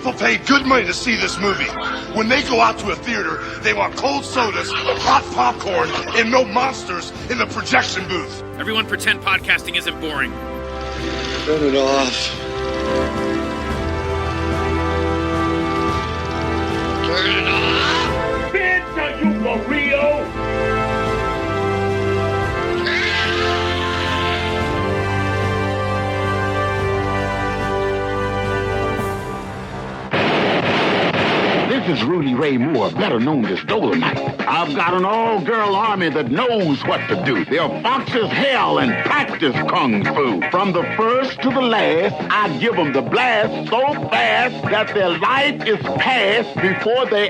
People pay good money to see this movie. When they go out to a theater, they want cold sodas, hot popcorn, and no monsters in the projection booth. Everyone pretend podcasting isn't boring. Turn it off. Turn it off. Bitch, are you for real? This is Rudy Ray Moore, better known as Dolemite. I've got an all-girl army that knows what to do. They're fox as hell and practice kung fu. From the first to the last, I give them the blast so fast that their life is past before they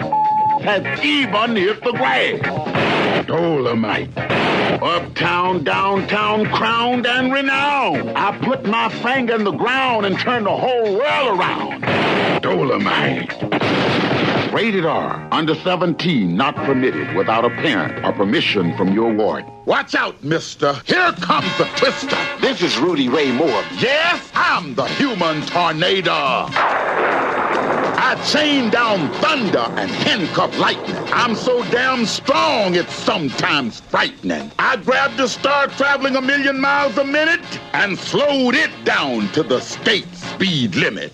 has even hit the grass. Dolemite. Uptown, downtown, crowned and renowned. I put my finger in the ground and turn the whole world around. Dolemite. Rated R. Under 17, not permitted without a parent or permission from your ward. Watch out, mister. Here comes the twister. This is Rudy Ray Moore. Yes, I'm the human tornado. I chain down thunder and handcuff lightning. I'm so damn strong, it's sometimes frightening. I grabbed the star traveling 1,000,000 miles a minute and slowed it down to the state speed limit.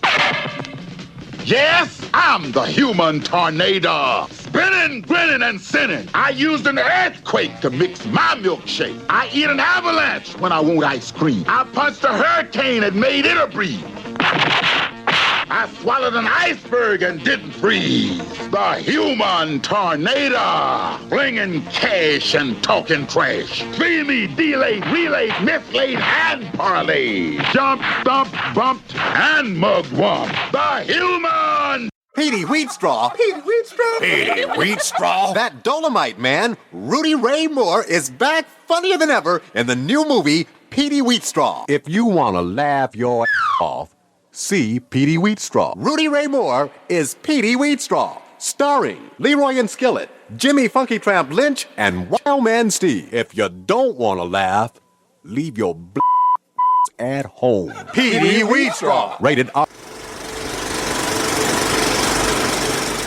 Yes, I'm the human tornado. Spinning, grinning, and sinning. I used an earthquake to mix my milkshake. I eat an avalanche when I want ice cream. I punched a hurricane and made it a breeze. I swallowed an iceberg and didn't freeze. The human tornado. Flinging cash and talking trash. Dreamy, delayed, relayed, mislaid, and parlayed. Jumped, thumped, bumped, and mugwumped. The human... Petey Wheatstraw. Petey Wheatstraw. Petey Wheatstraw. That Dolemite man, Rudy Ray Moore, is back funnier than ever in the new movie, Petey Wheatstraw. If you want to laugh your off, see Petey Wheatstraw. Rudy Ray Moore is Petey Wheatstraw, starring Leroy and Skillet, Jimmy Funky Tramp Lynch, and Wild Man Steve. If you don't want to laugh, leave your at home. Petey Wheatstraw. Rated R.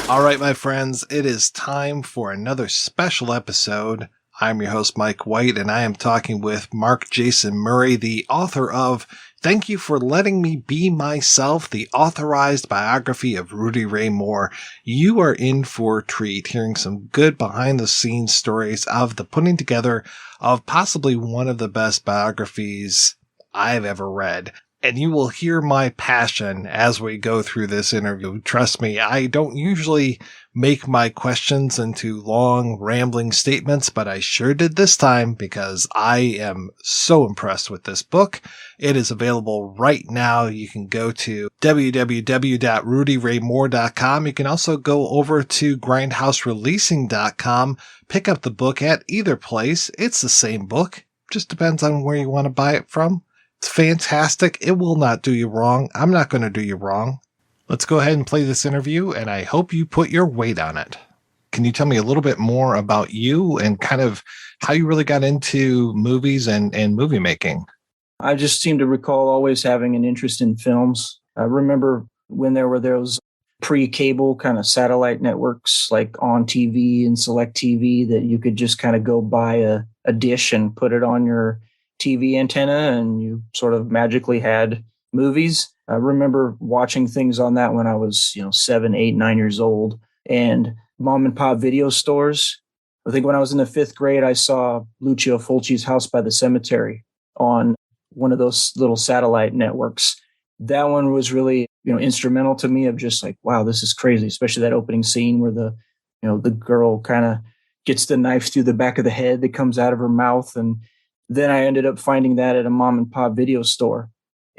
All right, my friends, it is time for another special episode. I'm your host, Mike White, and I am talking with Mark Jason Murray, the author of Thank You for Letting Me Be Myself, the Authorized Biography of Rudy Ray Moore. You are in for a treat, hearing some good behind-the-scenes stories of the putting together of possibly one of the best biographies I've ever read. And you will hear my passion as we go through this interview. Trust me, I don't usually make my questions into long, rambling statements, but I sure did this time because I am so impressed with this book. It is available right now. You can go to www.rudyraymore.com. You can also go over to grindhousereleasing.com, pick up the book at either place. It's the same book. Just depends on where you want to buy it from. It's fantastic. It will not do you wrong. I'm not going to do you wrong. Let's go ahead and play this interview, and I hope you put your weight on it. Can you tell me a little bit more about you and kind of how you really got into movies and movie making? I just seem to recall always having an interest in films. I remember when there were those pre-cable kind of satellite networks like On TV and Select TV that you could just kind of go buy a dish and put it on your TV antenna and you sort of magically had movies. I remember watching things on that when I was, 7, 8, 9 years old, and mom and pop video stores. I think when I was in the 5th grade, I saw Lucio Fulci's House by the Cemetery on one of those little satellite networks. That one was really, instrumental to me of just like, wow, this is crazy, especially that opening scene where the girl kind of gets the knife through the back of the head that comes out of her mouth. And then I ended up finding that at a mom and pop video store.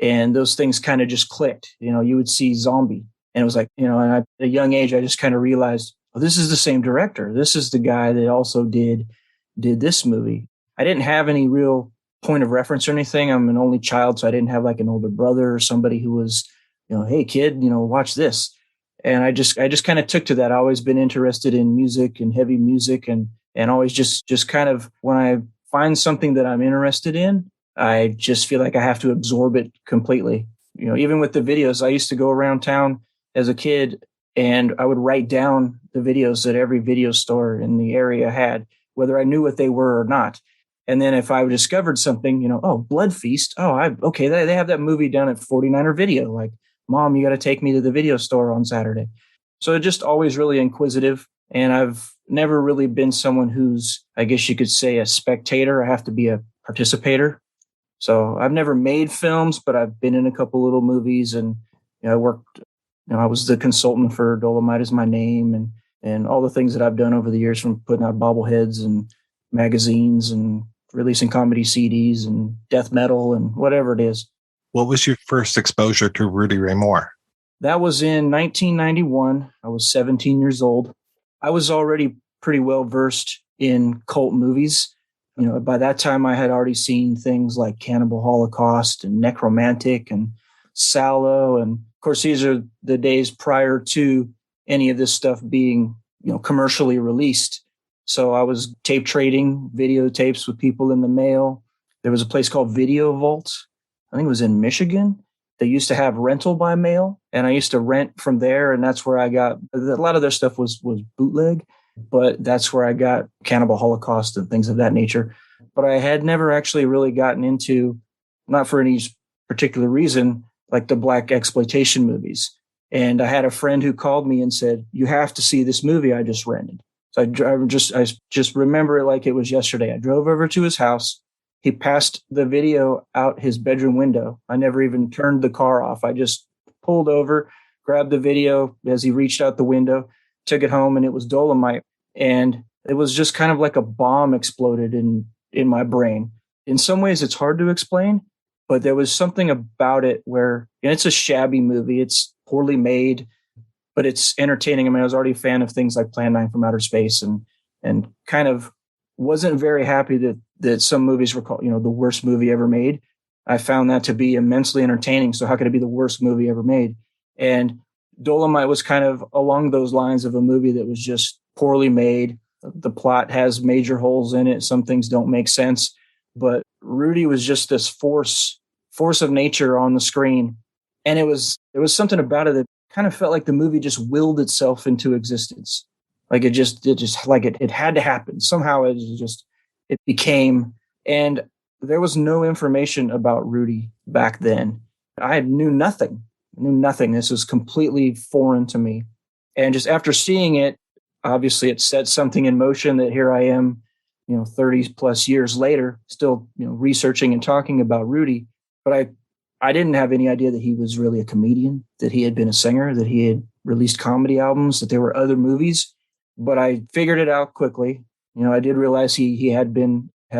And those things kind of just clicked. You would see Zombie. And it was like, and at a young age, I just kind of realized, oh, this is the same director. This is the guy that also did this movie. I didn't have any real point of reference or anything. I'm an only child, so I didn't have like an older brother or somebody who was, hey, kid, watch this. And I just kind of took to that. I've always been interested in music and heavy music and always just kind of when I find something that I'm interested in, I just feel like I have to absorb it completely. Even with the videos, I used to go around town as a kid, and I would write down the videos that every video store in the area had, whether I knew what they were or not. And then if I discovered something, oh, Blood Feast. Oh, okay, they have that movie down at 49er Video. Like, Mom, you got to take me to the video store on Saturday. So just always really inquisitive. And I've never really been someone who's, I guess you could say, a spectator. I have to be a participator. So I've never made films, but I've been in a couple little movies, and I worked. I was the consultant for Dolemite Is My Name, and all the things that I've done over the years, from putting out bobbleheads and magazines and releasing comedy CDs and death metal and whatever it is. What was your first exposure to Rudy Ray Moore? That was in 1991. I was 17 years old. I was already pretty well versed in cult movies. By that time, I had already seen things like Cannibal Holocaust and Necromantic and Sallow. And of course, these are the days prior to any of this stuff being, commercially released. So I was tape trading videotapes with people in the mail. There was a place called Video Vault. I think it was in Michigan. They used to have rental by mail, and I used to rent from there. And that's where I got a lot of their stuff was bootleg. But that's where I got Cannibal Holocaust and things of that nature. But I had never actually really gotten into, not for any particular reason, like the black exploitation movies. And I had a friend who called me and said, "You have to see this movie I just rented." So I just remember it like it was yesterday. I drove over to his house. He passed the video out his bedroom window. I never even turned the car off. I just pulled over, grabbed the video as he reached out the window, took it home, and it was Dolemite. And it was just kind of like a bomb exploded in my brain. In some ways, it's hard to explain, but there was something about it where, and it's a shabby movie. It's poorly made, but it's entertaining. I mean, I was already a fan of things like Plan 9 from Outer Space, and kind of wasn't very happy that some movies were called, the worst movie ever made. I found that to be immensely entertaining. So how could it be the worst movie ever made? And Dolemite was kind of along those lines of a movie that was just poorly made. The plot has major holes in it. Some things don't make sense, but Rudy was just this force of nature on the screen. And it was something about it that kind of felt like the movie just willed itself into existence. Like it had to happen. Somehow it became, and there was no information about Rudy back then. I knew nothing. This was completely foreign to me. And just after seeing it, obviously it set something in motion that here I am, 30 plus years later, still, researching and talking about Rudy. But I didn't have any idea that he was really a comedian, that he had been a singer, that he had released comedy albums, that there were other movies. But I figured it out quickly. I did realize he had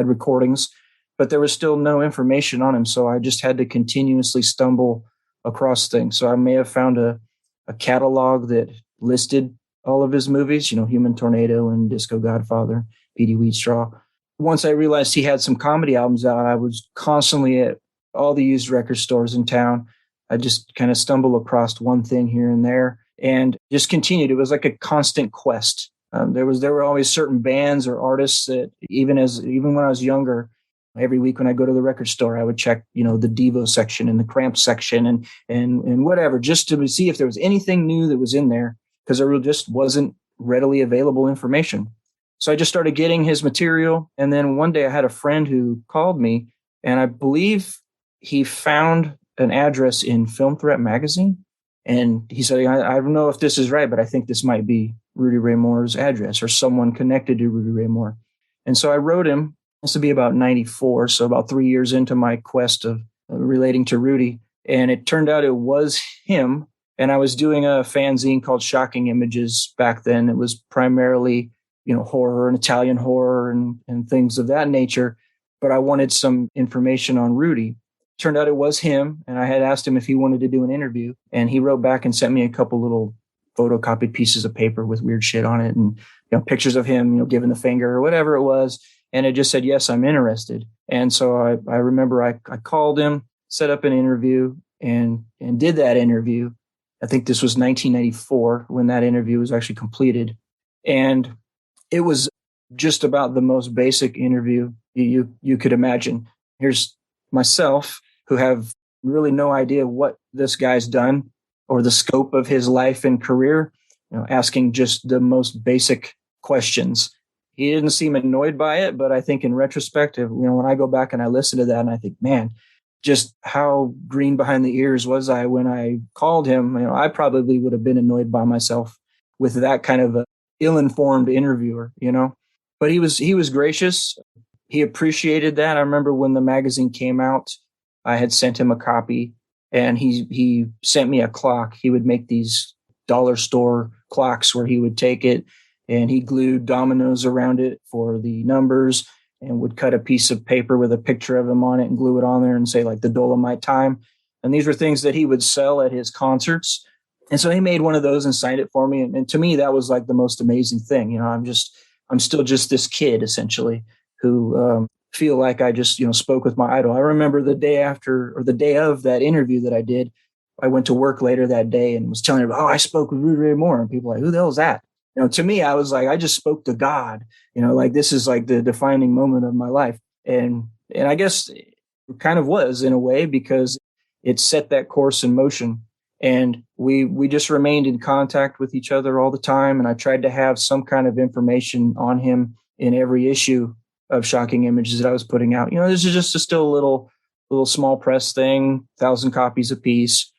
recordings, but there was still no information on him. So I just had to continuously stumble across things. So I may have found a catalog that listed all of his movies, Human Tornado and Disco Godfather, Petey Wheatstraw. Once I realized he had some comedy albums out, I was constantly at all the used record stores in town. I just kind of stumbled across one thing here and there and just continued. It was like a constant quest. There were always certain bands or artists that even when I was younger, every week when I go to the record store, I would check, the Devo section and the Cramp section and whatever, just to see if there was anything new that was in there, because there just wasn't readily available information. So I just started getting his material. And then one day I had a friend who called me, and I believe he found an address in Film Threat magazine. And he said, I don't know if this is right, but I think this might be Rudy Ray Moore's address or someone connected to Rudy Ray Moore. And so I wrote him. This would be about 94, so about 3 years into my quest of relating to Rudy. And it turned out it was him. And I was doing a fanzine called Shocking Images back then. It was primarily, horror and Italian horror and things of that nature. But I wanted some information on Rudy. Turned out it was him. And I had asked him if he wanted to do an interview. And he wrote back and sent me a couple little photocopied pieces of paper with weird shit on it and pictures of him, giving the finger or whatever it was. And it just said, yes, I'm interested. And so I remember I called him, set up an interview and did that interview. I think this was 1994 when that interview was actually completed. And it was just about the most basic interview you could imagine. Here's myself, who have really no idea what this guy's done. or the scope of his life and career, asking just the most basic questions. He didn't seem annoyed by it, but I think in retrospect, when I go back and I listen to that and I think, man, just how green behind the ears was I when I called him. I probably would have been annoyed by myself with that kind of a ill-informed interviewer, but he was gracious. He appreciated that. I remember when the magazine came out, I had sent him a copy, and he sent me a clock. He would make these dollar store clocks where he would take it and he glued dominoes around it for the numbers and would cut a piece of paper with a picture of him on it and glue it on there and say like the Dolemite time. And these were things that he would sell at his concerts. And so he made one of those and signed it for me. And to me, that was like the most amazing thing. I'm still just this kid essentially who feel like I just, spoke with my idol. I remember the day after or the day of that interview that I did, I went to work later that day and was telling everybody, I spoke with Rudy Ray Moore. And people were like, who the hell is that? To me, I was like, I just spoke to God, like this is like the defining moment of my life. And I guess it kind of was in a way because it set that course in motion. And we just remained in contact with each other all the time. And I tried to have some kind of information on him in every issue of Shocking Images that I was putting out. This is just still a little small press thing, 1,000 copies a piece.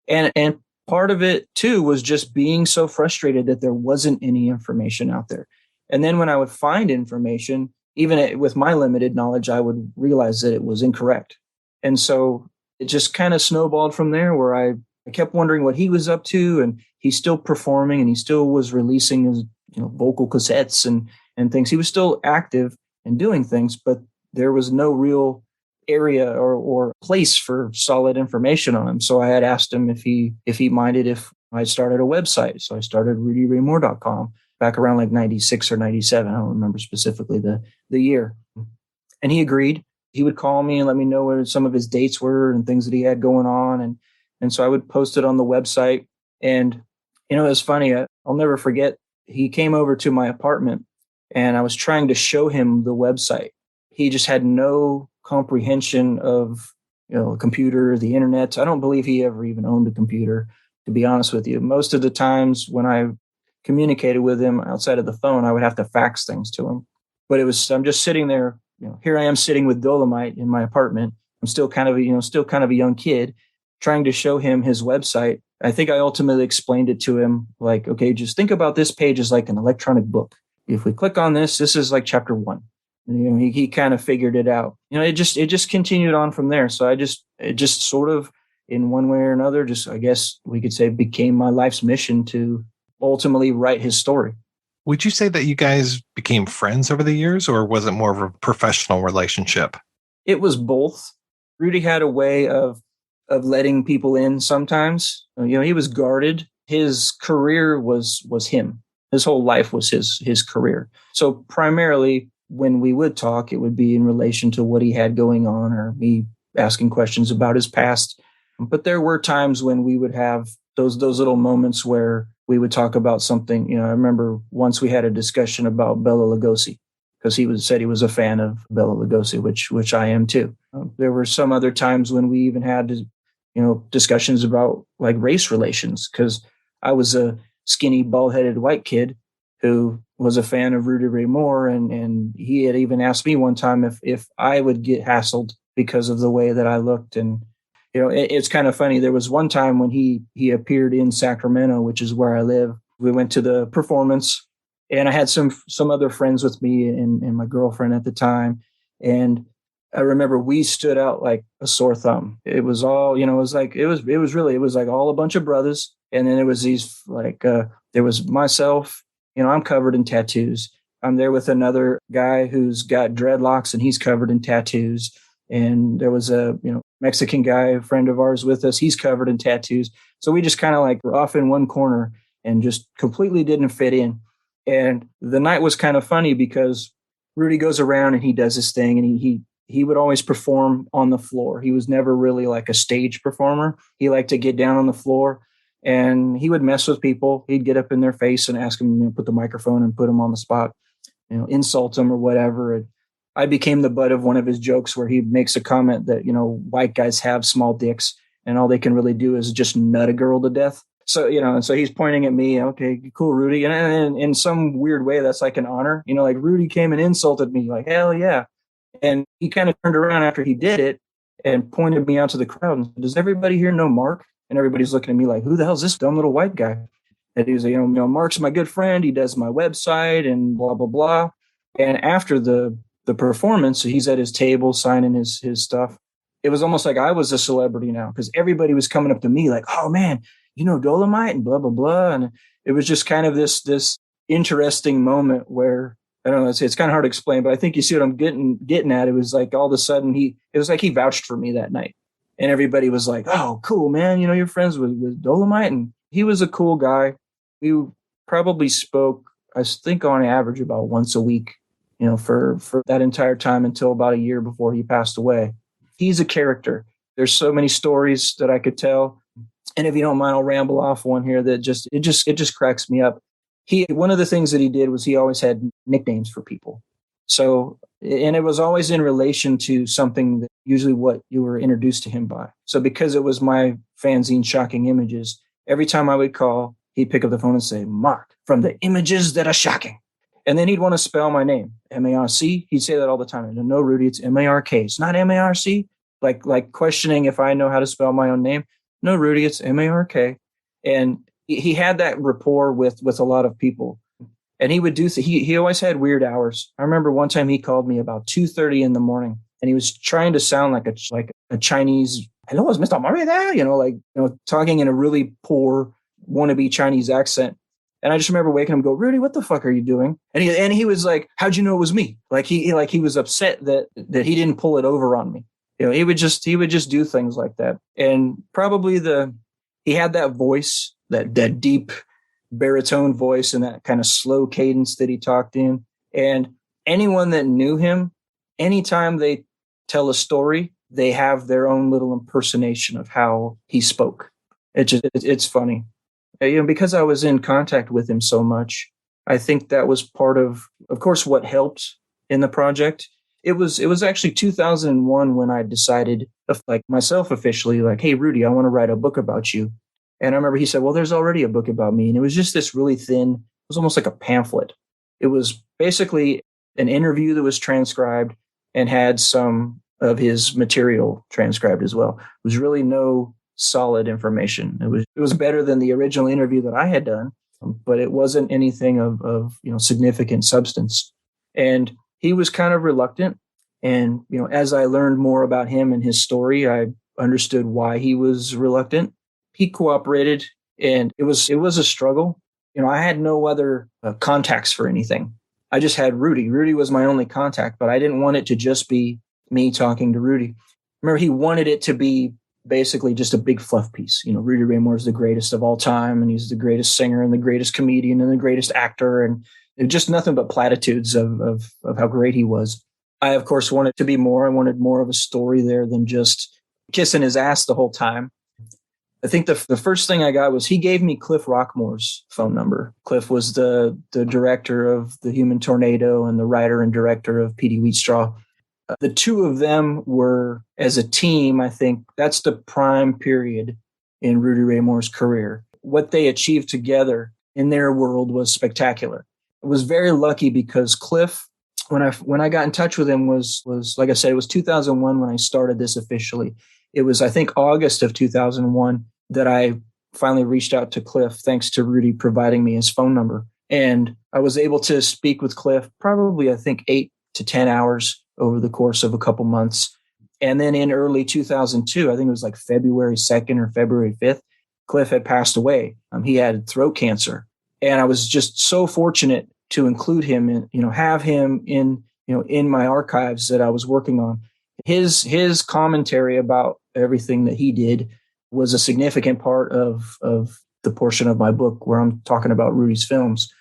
And part of it too was just being so frustrated that there wasn't any information out there. And then when I would find information, even with my limited knowledge, I would realize that it was incorrect. And so it just kind of snowballed from there where I kept wondering what he was up to, and he's still performing and he still was releasing his, vocal cassettes and things. He was still active and doing things, but there was no real area or place for solid information on him. So I had asked him if he minded if I started a website. So I started rudyraymore.com back around like 96 or 97. I don't remember specifically the year. And he agreed. He would call me and let me know what some of his dates were and things that he had going on. And so I would post it on the website. And, it was funny. I'll never forget. He came over to my apartment and I was trying to show him the website. He just had no comprehension of, a computer, the internet. I don't believe he ever even owned a computer, to be honest with you. Most of the times when I communicated with him outside of the phone, I would have to fax things to him. But I'm just sitting there, here I am sitting with Dolemite in my apartment. I'm still kind of a young kid trying to show him his website. I think I ultimately explained it to him like, okay, just think about this page as like an electronic book. If we click on this is like chapter 1. And, he kind of figured it out. It just continued on from there. So it just sort of in one way or another, just, I guess we could say, became my life's mission to ultimately write his story. Would you say that you guys became friends over the years, or was it more of a professional relationship? It was both. Rudy had a way of letting people in sometimes. He was guarded. His career was him. His whole life was his career. So primarily when we would talk, it would be in relation to what he had going on or me asking questions about his past. But there were times when we would have those little moments where we would talk about something. I remember once we had a discussion about Bela Lugosi because he said he was a fan of Bela Lugosi, which I am too. There were some other times when we even had, discussions about like race relations because I was a skinny, bald-headed white kid who was a fan of Rudy Ray Moore. And he had even asked me one time if I would get hassled because of the way that I looked. And, it's kind of funny. There was one time when he appeared in Sacramento, which is where I live. We went to the performance and I had some other friends with me and my girlfriend at the time. And I remember we stood out like a sore thumb. It was all, it was like all a bunch of brothers. And then there was these there was myself, I'm covered in tattoos. I'm there with another guy who's got dreadlocks and he's covered in tattoos. And there was a, Mexican guy, a friend of ours with us. He's covered in tattoos. So we just kind of like were off in one corner and just completely didn't fit in. And the night was kind of funny because Rudy goes around and he does his thing and he would always perform on the floor. He was never really like a stage performer. He liked to get down on the floor and he would mess with people. He'd get up in their face and ask them to put the microphone and put them on the spot, insult them or whatever. And I became the butt of one of his jokes where he makes a comment that, white guys have small dicks. and all they can really do is just nut a girl to death. So, and so he's pointing at me. Okay, cool, Rudy. And in some weird way, that's like an honor. Like Rudy came and insulted me, like, hell yeah. And he kind of turned around after he did it and pointed me out to the crowd and said, does everybody here know Mark? And everybody's looking at me like, who the hell's this dumb little white guy? And he was like, Mark's my good friend. He does my website and blah, blah, blah. And after the performance, he's at his table signing his stuff. It was almost like I was a celebrity now because everybody was coming up to me like, oh, man, Dolemite and blah, blah, blah. And it was just kind of this interesting moment where, I don't know, it's kind of hard to explain, but I think you see what I'm getting at. It was like all of a sudden it was like he vouched for me that night. And everybody was like, oh, cool, man. You're friends with Dolemite. And he was a cool guy. We probably spoke, I think, on average about once a week, for that entire time until about a year before he passed away. He's a character. There's so many stories that I could tell. And if you don't mind, I'll ramble off one here that it just cracks me up. One of the things that he did was he always had nicknames for people. So, and it was always in relation to something that usually what you were introduced to him by. So because it was my fanzine Shocking Images, every time I would call, he'd pick up the phone and say, Mark, from the images that are shocking. And then he'd want to spell my name, M-A-R-C. He'd say that all the time. No, Rudy, it's M-A-R-K. It's not M-A-R-C. Like questioning if I know how to spell my own name. No, Rudy, it's M-A-R-K. And he had that rapport with a lot of people. And he would he always had weird hours. I remember one time he called me about 2:30 in the morning, and he was trying to sound like a Chinese, hello, is Mr. Murray there? Talking in a really poor wannabe Chinese accent. And I just remember waking up and go, Rudy, what the fuck are you doing? And he was like, how'd you know it was me? He was upset that he didn't pull it over on me. He would just do things like that. And probably he had that voice, that deep baritone voice and that kind of slow cadence that he talked in. And anyone that knew him, anytime they tell a story, they have their own little impersonation of how he spoke. It's funny. Because I was in contact with him so much, I think that was part of course, what helped in the project. It was actually 2001 when I decided, like myself officially, like, hey, Rudy, I want to write a book about you. And I remember he said, well, there's already a book about me. And it was just this really thin, it was almost like a pamphlet. It was basically an interview that was transcribed and had some of his material transcribed as well. It was really no solid information. It was better than the original interview that I had done, but it wasn't anything of significant substance. And he was kind of reluctant. And, as I learned more about him and his story, I understood why he was reluctant. He cooperated, and it was a struggle. I had no other contacts for anything. I just had Rudy. Rudy was my only contact, but I didn't want it to just be me talking to Rudy. Remember, he wanted it to be basically just a big fluff piece. Rudy Ray Moore is the greatest of all time, and he's the greatest singer and the greatest comedian and the greatest actor, and just nothing but platitudes of how great he was. I, of course, wanted to be more. I wanted more of a story there than just kissing his ass the whole time. I think the first thing I got was he gave me Cliff Rockmore's phone number. Cliff was the director of The Human Tornado and the writer and director of P.D. Wheatstraw. The two of them were, as a team, I think that's the prime period in Rudy Ray Moore's career. What they achieved together in their world was spectacular. I was very lucky because Cliff, when I got in touch with him was like I said, it was 2001 when I started this officially. It was, I think, August of 2001 that I finally reached out to Cliff, thanks to Rudy providing me his phone number. And I was able to speak with Cliff probably, I think, 8 to 10 hours over the course of a couple months. And then in early 2002, I think it was like February 2nd or February 5th, Cliff had passed away. He had throat cancer. And I was just so fortunate to include him and, have him in my archives that I was working on. His commentary about everything that he did was a significant part of the portion of my book where I'm talking about Rudy's films.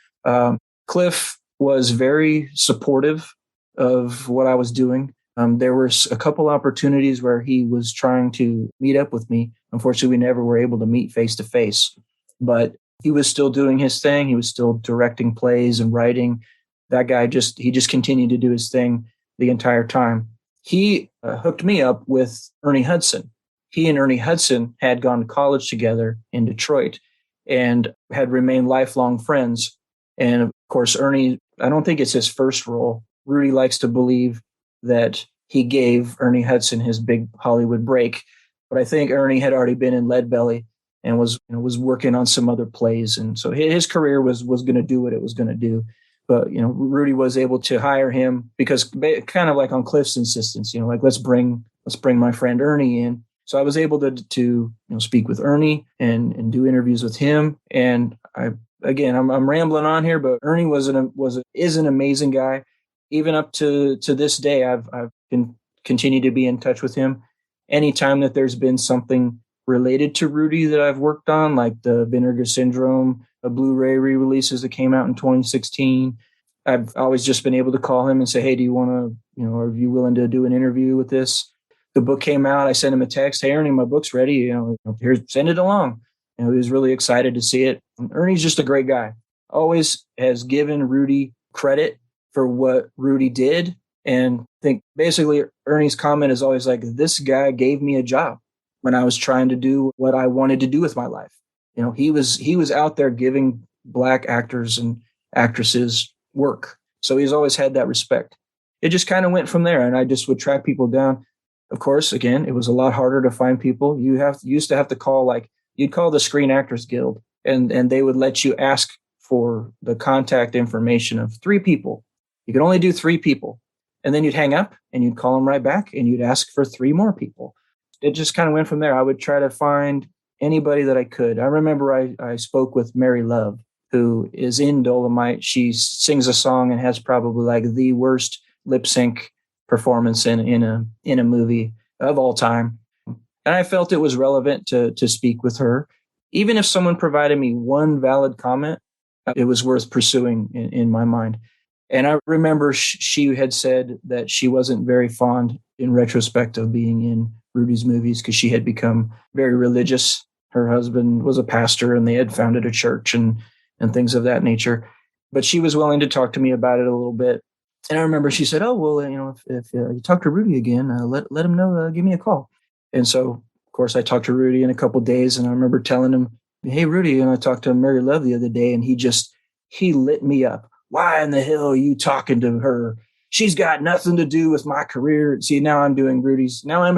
Cliff was very supportive of what I was doing. There were a couple opportunities where he was trying to meet up with me. Unfortunately, we never were able to meet face to face, but he was still doing his thing. He was still directing plays and writing. That guy just continued to do his thing the entire time. He hooked me up with Ernie Hudson. he and Ernie Hudson had gone to college together in Detroit and had remained lifelong friends. And of course, Ernie, I don't think it's his first role. Rudy likes to believe that he gave Ernie Hudson his big Hollywood break, but I think Ernie had already been in Leadbelly and was working on some other plays, and so his career was going to do what it was going to do. But Rudy was able to hire him because kind of like on Cliff's insistence, like let's bring my friend Ernie in. So I was able to speak with Ernie and do interviews with him. And I'm rambling on here, but Ernie is an amazing guy. Even up to this day, I've been continued to be in touch with him. Anytime that there's been something related to Rudy that I've worked on, like the Vinegar Syndrome, the Blu-ray re-releases that came out in 2016, I've always just been able to call him and say, hey, do you want to, are you willing to do an interview with this? The book came out. I sent him a text. Hey, Ernie, my book's ready. Here, send it along. He was really excited to see it. And Ernie's just a great guy. Always has given Rudy credit for what Rudy did. And I think basically Ernie's comment is always like, this guy gave me a job when I was trying to do what I wanted to do with my life. He was out there giving Black actors and actresses work. So he's always had that respect. It just kind of went from there. And I just would track people down. Of course, again, it was a lot harder to find people. You used to have to call, you'd call the Screen Actors Guild, and they would let you ask for the contact information of 3 people. You could only do 3 people. And then you'd hang up and you'd call them right back and you'd ask for 3 more people. It just kind of went from there. I would try to find anybody that I could. I remember I spoke with Mary Love, who is in Dolemite. She sings a song and has probably the worst lip sync performance in a movie of all time. And I felt it was relevant to speak with her. Even if someone provided me one valid comment, it was worth pursuing in my mind. And I remember she had said that she wasn't very fond in retrospect of being in Rudy's movies because she had become very religious. Her husband was a pastor and they had founded a church and things of that nature. But she was willing to talk to me about it a little bit. And I remember she said, oh, well, if you talk to Rudy again, let him know, give me a call. And so, of course, I talked to Rudy in a couple of days. And I remember telling him, hey, Rudy, and I talked to Mary Love the other day, and he lit me up. Why in the hell are you talking to her? She's got nothing to do with my career. See, now I'm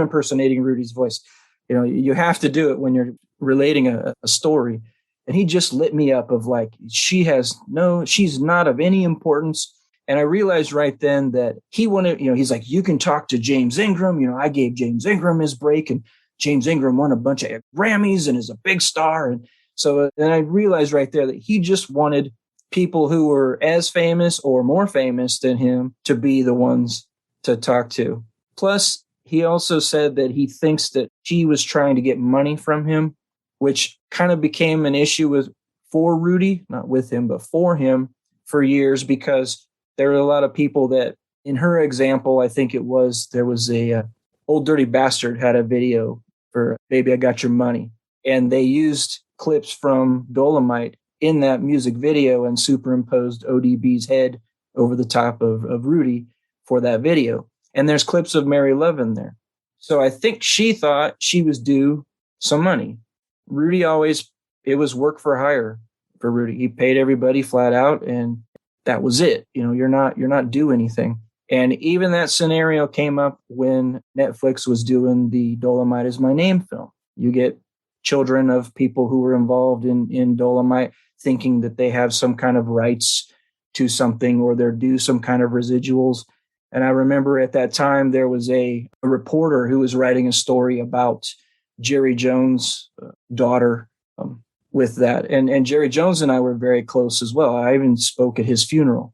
impersonating Rudy's voice. You have to do it when you're relating a story. And he just lit me up of she's not of any importance. And I realized right then that he wanted, he's like, you can talk to James Ingram. I gave James Ingram his break, and James Ingram won a bunch of Grammys and is a big star. And so then I realized right there that he just wanted people who were as famous or more famous than him to be the ones to talk to. Plus, he also said that he thinks that she was trying to get money from him, which kind of became an issue for Rudy, not with him, but for him for years, because there were a lot of people that, in her example, I think there was a Old Dirty Bastard had a video for Baby I Got Your Money. And they used clips from Dolemite in that music video and superimposed ODB's head over the top of Rudy for that video. And there's clips of Mary Love in there. So I think she thought she was due some money. Rudy it was work for hire for Rudy. He paid everybody flat out, and that was it. You're not due anything. And even that scenario came up when Netflix was doing the Dolemite Is My Name film. You get children of people who were involved in Dolemite thinking that they have some kind of rights to something or they're due some kind of residuals. And I remember at that time there was a reporter who was writing a story about Jerry Jones' daughter with that. And Jerry Jones and I were very close as well. I even spoke at his funeral.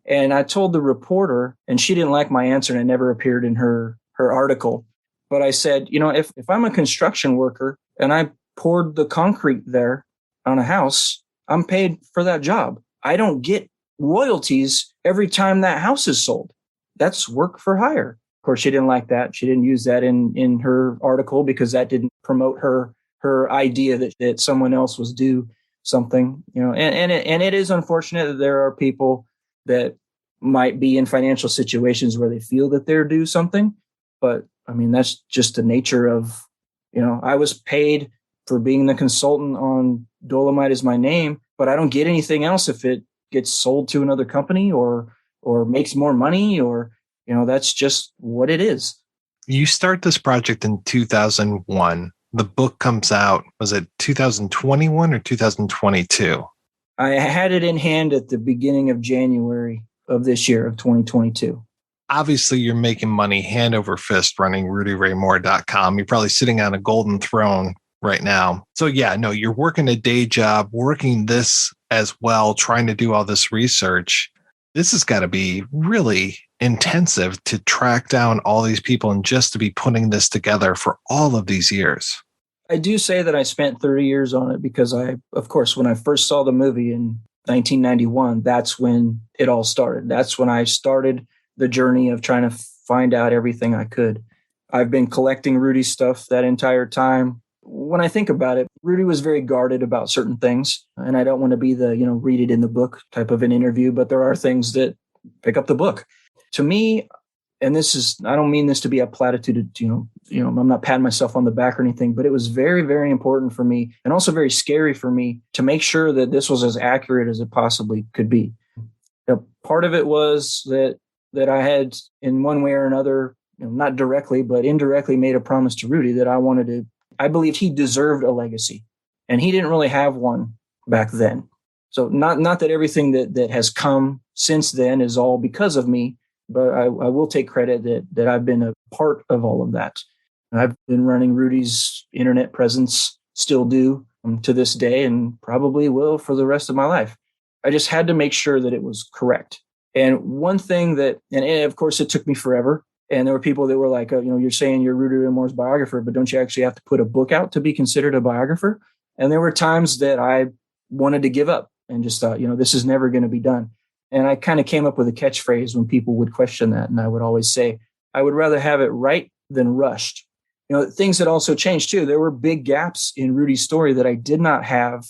And I told the reporter, and she didn't like my answer, and it never appeared in her article. But I said, if I'm a construction worker and I poured the concrete there on a house, I'm paid for that job. I don't get royalties every time that house is sold. That's work for hire. Of course, she didn't like that. She didn't use that in her article because that didn't promote her idea that someone else was due something. And it is unfortunate that there are people that might be in financial situations where they feel that they're due something. But I mean, that's just the nature of I was paid for being the consultant on Dolemite is my name, but I don't get anything else if it gets sold to another company or makes more money or, that's just what it is. You start this project in 2001. The book comes out, was it 2021 or 2022? I had it in hand at the beginning of January of this year of 2022. Obviously, you're making money hand over fist running RudyRayMoore.com. You're probably sitting on a golden throne right now. So yeah, no, you're working a day job, working this as well, trying to do all this research. This has got to be really intensive to track down all these people and just to be putting this together for all of these years. I do say that I spent 30 years on it because of course, when I first saw the movie in 1991, that's when it all started. That's when I started the journey of trying to find out everything I could. I've been collecting Rudy's stuff that entire time. When I think about it, Rudy was very guarded about certain things. And I don't want to be the, read it in the book type of an interview, but there are things that pick up the book. To me, and I don't mean this to be a platitude, I'm not patting myself on the back or anything, but it was very, very important for me and also very scary for me to make sure that this was as accurate as it possibly could be. Part of it was that I had in one way or another, not directly, but indirectly made a promise to Rudy that I believed he deserved a legacy, and he didn't really have one back then. So not that everything that has come since then is all because of me, but I will take credit that I've been a part of all of that. I've been running Rudy's internet presence, still do to this day, and probably will for the rest of my life. I just had to make sure that it was correct. And one thing and of course it took me forever. And there were people that were like, you're saying you're Rudy Ray Moore's biographer, but don't you actually have to put a book out to be considered a biographer? And there were times that I wanted to give up and just thought, this is never going to be done. And I kind of came up with a catchphrase when people would question that. And I would always say, I would rather have it right than rushed. Things that also changed too. There were big gaps in Rudy's story that I did not have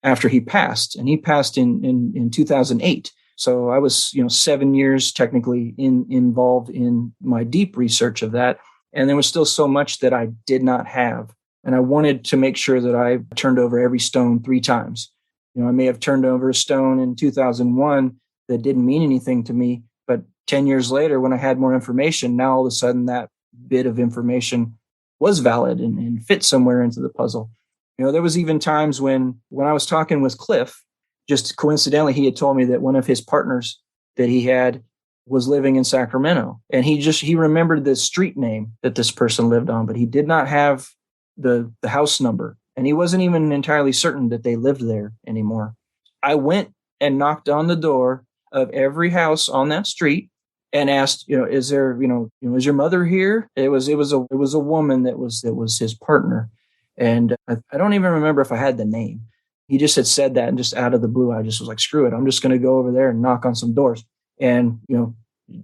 after he passed. And he passed in 2008. So I was, 7 years technically involved in my deep research of that. And there was still so much that I did not have. And I wanted to make sure that I turned over every stone 3 times. I may have turned over a stone in 2001 that didn't mean anything to me. But 10 years later, when I had more information, now all of a sudden that bit of information was valid and fit somewhere into the puzzle. There was even times when I was talking with Cliff, just coincidentally, he had told me that one of his partners that he had was living in Sacramento. And he remembered the street name that this person lived on, but he did not have the house number. And he wasn't even entirely certain that they lived there anymore. I went and knocked on the door of every house on that street and asked, is there, is your mother here? It was a woman that was his partner. And I don't even remember if I had the name. He just had said that, and just out of the blue, I just was like, screw it. I'm just going to go over there and knock on some doors. And,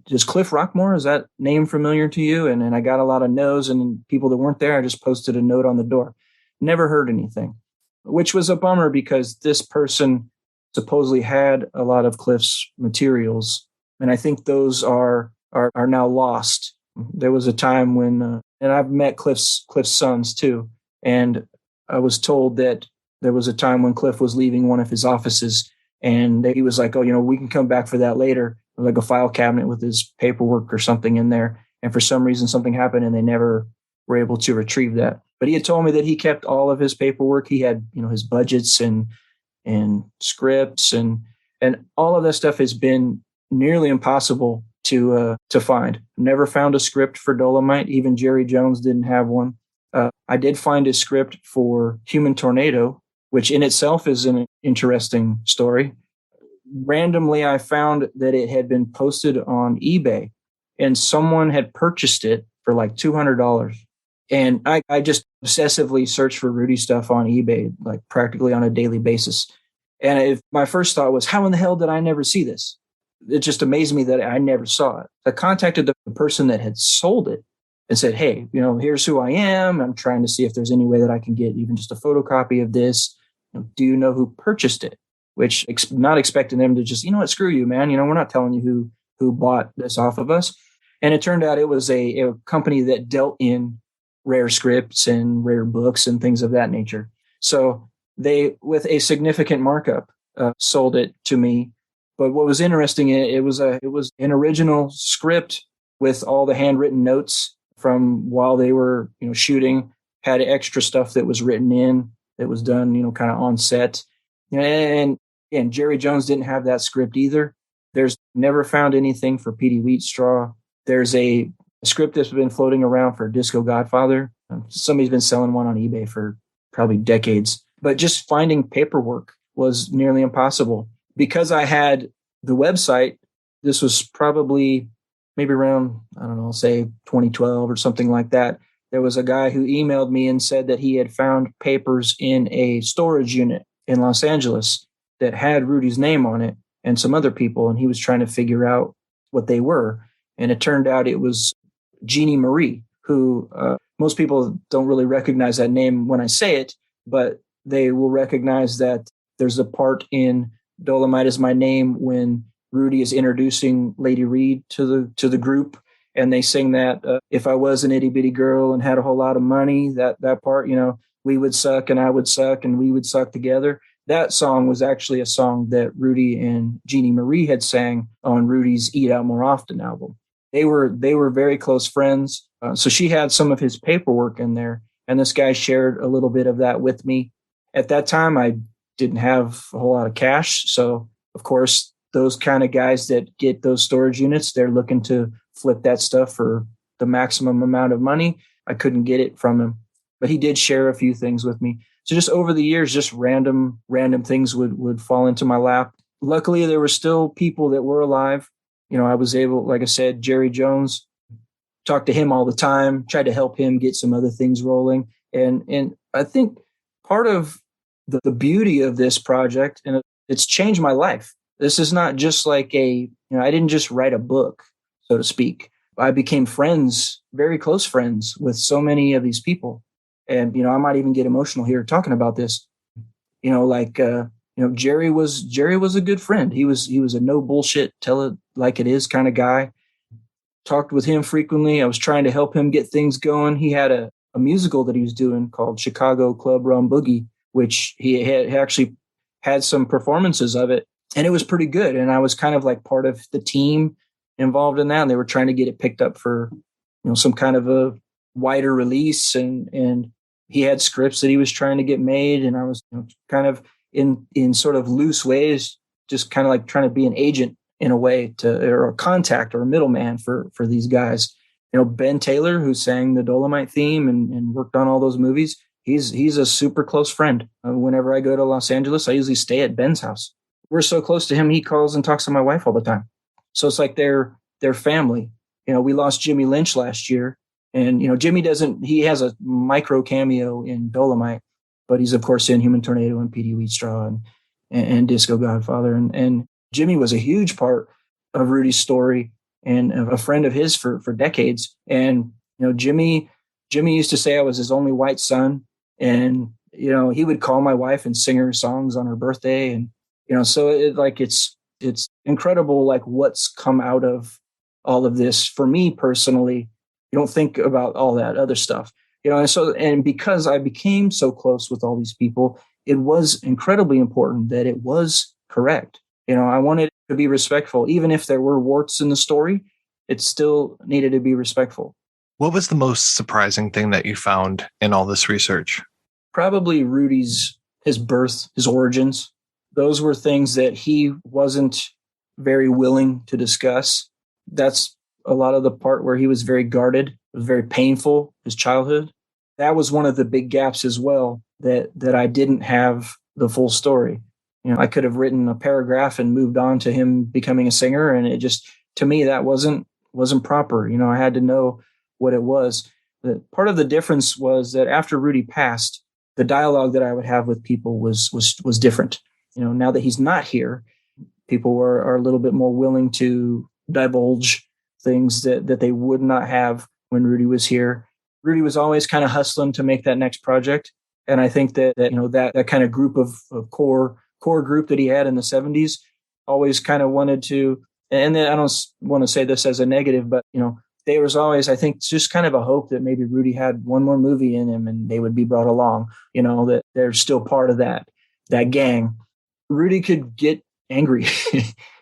does Cliff Rockmore, is that name familiar to you? And I got a lot of no's, and people that weren't there, I just posted a note on the door. Never heard anything, which was a bummer because this person supposedly had a lot of Cliff's materials. And I think those are now lost. There was a time when, and I've met Cliff's sons too. And I was told that there was a time when Cliff was leaving one of his offices and he was like, we can come back for that later. Like a file cabinet with his paperwork or something in there. And for some reason, something happened and they never were able to retrieve that. But he had told me that he kept all of his paperwork. He had, his budgets and scripts and all of that stuff has been nearly impossible to find. Never found a script for Dolemite. Even Jerry Jones didn't have one. I did find a script for Human Tornado, which in itself is an interesting story. Randomly, I found that it had been posted on eBay and someone had purchased it for like $200. And I just obsessively searched for Rudy stuff on eBay, like practically on a daily basis. And my first thought was, how in the hell did I never see this? It just amazed me that I never saw it. I contacted the person that had sold it and said, hey, here's who I am. I'm trying to see if there's any way that I can get even just a photocopy of this. Do you know who purchased it? Which not expecting them to just, screw you, man. We're not telling you who bought this off of us. And it turned out it was a company that dealt in rare scripts and rare books and things of that nature. So they, with a significant markup, sold it to me. But what was interesting, it was an original script with all the handwritten notes from while they were, shooting, had extra stuff that was written in, that was done, kind of on set. And Jerry Jones didn't have that script either. There's never found anything for Petey Wheatstraw. There's a script that's been floating around for Disco Godfather. Somebody's been selling one on eBay for probably decades. But just finding paperwork was nearly impossible. Because I had the website, this was probably maybe around, say 2012 or something like that. There was a guy who emailed me and said that he had found papers in a storage unit in Los Angeles that had Rudy's name on it and some other people, and he was trying to figure out what they were. And it turned out it was Jeannie Marie, who most people don't really recognize that name when I say it, but they will recognize that there's a part in Dolemite Is My Name when Rudy is introducing Lady Reed to the group, and they sing that if I was an itty bitty girl and had a whole lot of money, that part, we would suck and I would suck and we would suck together. That song was actually a song that Rudy and Jeannie Marie had sang on Rudy's Eat Out More Often album. They were very close friends. So she had some of his paperwork in there, and this guy shared a little bit of that with me. At that time, I didn't have a whole lot of cash. So, of course, those kind of guys that get those storage units, they're looking to flip that stuff for the maximum amount of money. I couldn't get it from him, but he did share a few things with me. So just over the years, just random things would fall into my lap. Luckily, there were still people that were alive. I was able, like I said, Jerry Jones, talked to him all the time, tried to help him get some other things rolling. And I think part of the beauty of this project, and it's changed my life. This is not just like I didn't just write a book, so to speak. I became friends, very close friends with so many of these people. And, I might even get emotional here talking about this. Jerry was a good friend. He was a no bullshit, tell it like it is kind of guy. Talked with him frequently. I was trying to help him get things going. He had a musical that he was doing called Chicago Club Rum Boogie, which he had actually had some performances of it, and it was pretty good. And I was kind of like part of the team involved in that. And they were trying to get it picked up for, some kind of a wider release. And he had scripts that he was trying to get made. And I was kind of in sort of loose ways, just kind of like trying to be an agent in a way or a contact or a middleman for these guys. Ben Taylor, who sang the Dolemite theme and worked on all those movies, he's a super close friend. Whenever I go to Los Angeles, I usually stay at Ben's house. We're so close to him, he calls and talks to my wife all the time. So it's like they're family. We lost Jimmy Lynch last year, and Jimmy he has a micro cameo in Dolemite, but he's of course in Human Tornado and Petey Wheatstraw and Disco Godfather. And Jimmy was a huge part of Rudy's story and a friend of his for decades. And, Jimmy used to say I was his only white son. And, he would call my wife and sing her songs on her birthday. And, so it's incredible, like what's come out of all of this for me personally. You don't think about all that other stuff, and because I became so close with all these people, it was incredibly important that it was correct. I wanted to be respectful. Even if there were warts in the story, it still needed to be respectful. What was the most surprising thing that you found in all this research? Probably his birth, his origins. Those were things that he wasn't very willing to discuss. That's a lot of the part where he was very guarded. It was very painful, his childhood. That was one of the big gaps as well, that I didn't have the full story. I could have written a paragraph and moved on to him becoming a singer. And it just, to me, that wasn't proper. I had to know what it was. Part of the difference was that after Rudy passed, the dialogue that I would have with people was different. Now that he's not here, people are a little bit more willing to divulge things that they would not have when Rudy was here. Rudy was always kind of hustling to make that next project. And I think that kind of group of core group that he had in the 70s always kind of wanted to, and then I don't want to say this as a negative, but there was always, I think, just kind of a hope that maybe Rudy had one more movie in him and they would be brought along, that they're still part of that gang. Rudy could get angry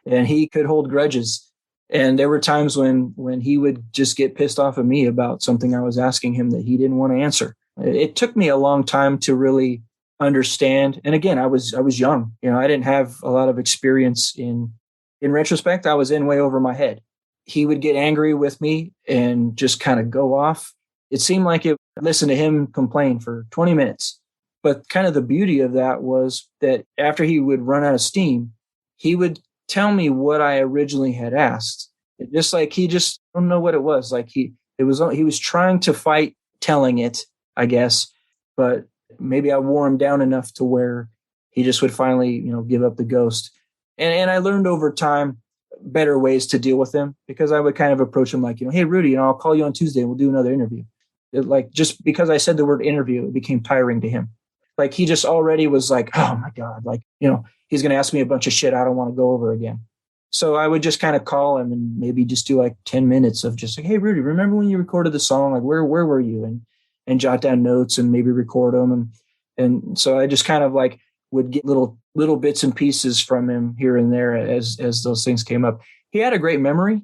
and he could hold grudges. And there were times when he would just get pissed off at me about something I was asking him that he didn't want to answer. It took me a long time to really understand. And again, I was young. I didn't have a lot of experience in retrospect. I was in way over my head. He would get angry with me and just kind of go off. It seemed like it. Listen to him complain for 20 minutes. But kind of the beauty of that was that after he would run out of steam, he would tell me what I originally had asked. Just like I don't know what it was. Like he was trying to fight telling it, I guess, but maybe I wore him down enough to where he just would finally, give up the ghost. And I learned over time better ways to deal with him, because I would kind of approach him like, hey, Rudy, I'll call you on Tuesday and we'll do another interview. Just because I said the word interview, it became tiring to him. Like he just already was like, oh my God, he's going to ask me a bunch of shit I don't want to go over again. So I would just kind of call him and maybe just do like 10 minutes of just like, hey, Rudy, remember when you recorded the song? Like, where were you? And jot down notes and maybe record them. And so I just kind of like would get little bits and pieces from him here and there as those things came up. He had a great memory,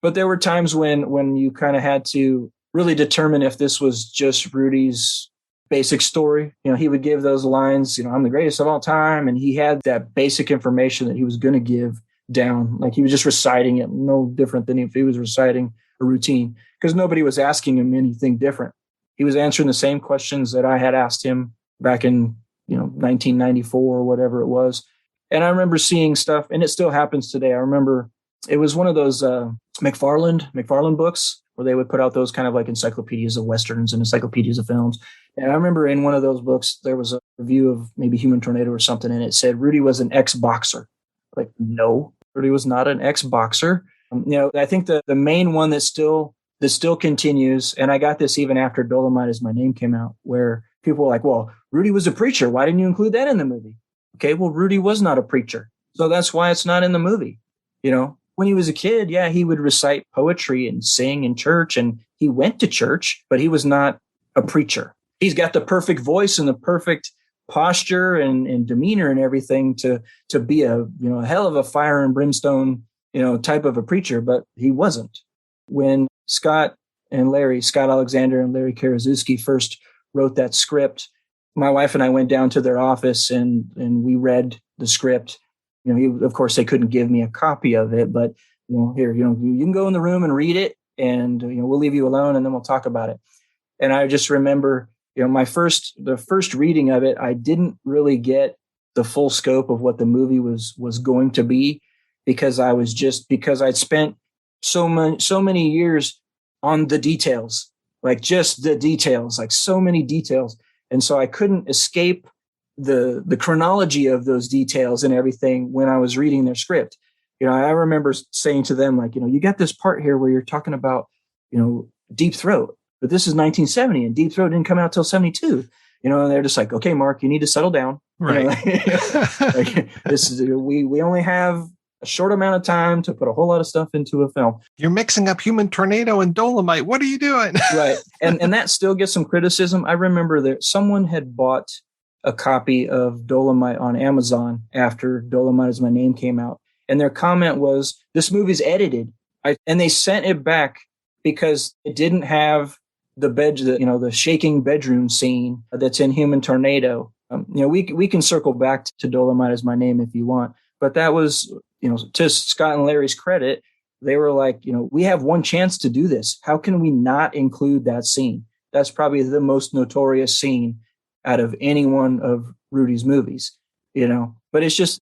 but there were times when you kind of had to really determine if this was just Rudy's basic story. He would give those lines, I'm the greatest of all time. And he had that basic information that he was going to give down. Like he was just reciting it, no different than if he was reciting a routine, because nobody was asking him anything different. He was answering the same questions that I had asked him back in, 1994 or whatever it was. And I remember seeing stuff, and it still happens today. I remember it was one of those McFarlane books where they would put out those kind of like encyclopedias of Westerns and encyclopedias of films. And I remember in one of those books, there was a review of maybe Human Tornado or something, and it said Rudy was an ex-boxer. Like, no, Rudy was not an ex-boxer. I think the main one that still continues, and I got this even after Dolemite Is My Name came out, where people were like, well, Rudy was a preacher. Why didn't you include that in the movie? Okay, well, Rudy was not a preacher. So that's why it's not in the movie. When he was a kid, yeah, he would recite poetry and sing in church, and he went to church, but he was not a preacher. He's got the perfect voice and the perfect posture and demeanor and everything to be a hell of a fire and brimstone type of a preacher, but he wasn't. When Scott Alexander and Larry Karaszewski first wrote that script, my wife and I went down to their office and we read the script. Of course they couldn't give me a copy of it, but here, you can go in the room and read it, and we'll leave you alone and then we'll talk about it. And I just remember, the first reading of it, I didn't really get the full scope of what the movie was going to be, because I'd spent so many years on the details, like just the details, like so many details. And so I couldn't escape the chronology of those details and everything when I was reading their script. I remember saying to them, like, you got this part here where you're talking about, Deep Throat, but this is 1970 and Deep Throat didn't come out till 72. And they're just like, okay, Mark, you need to settle down. Right. Like, this is, we only have a short amount of time to put a whole lot of stuff into a film. You're mixing up Human Tornado and Dolemite. What are you doing? Right. And that still gets some criticism. I remember that someone had bought a copy of Dolemite on Amazon after Dolemite Is My Name came out. And their comment was, this movie's edited. And they sent it back because it didn't have the shaking bedroom scene that's in Human Tornado. We can circle back to Dolemite Is My Name if you want. But that was, to Scott and Larry's credit, they were like, we have one chance to do this. How can we not include that scene? That's probably the most notorious scene out of any one of Rudy's movies, But it's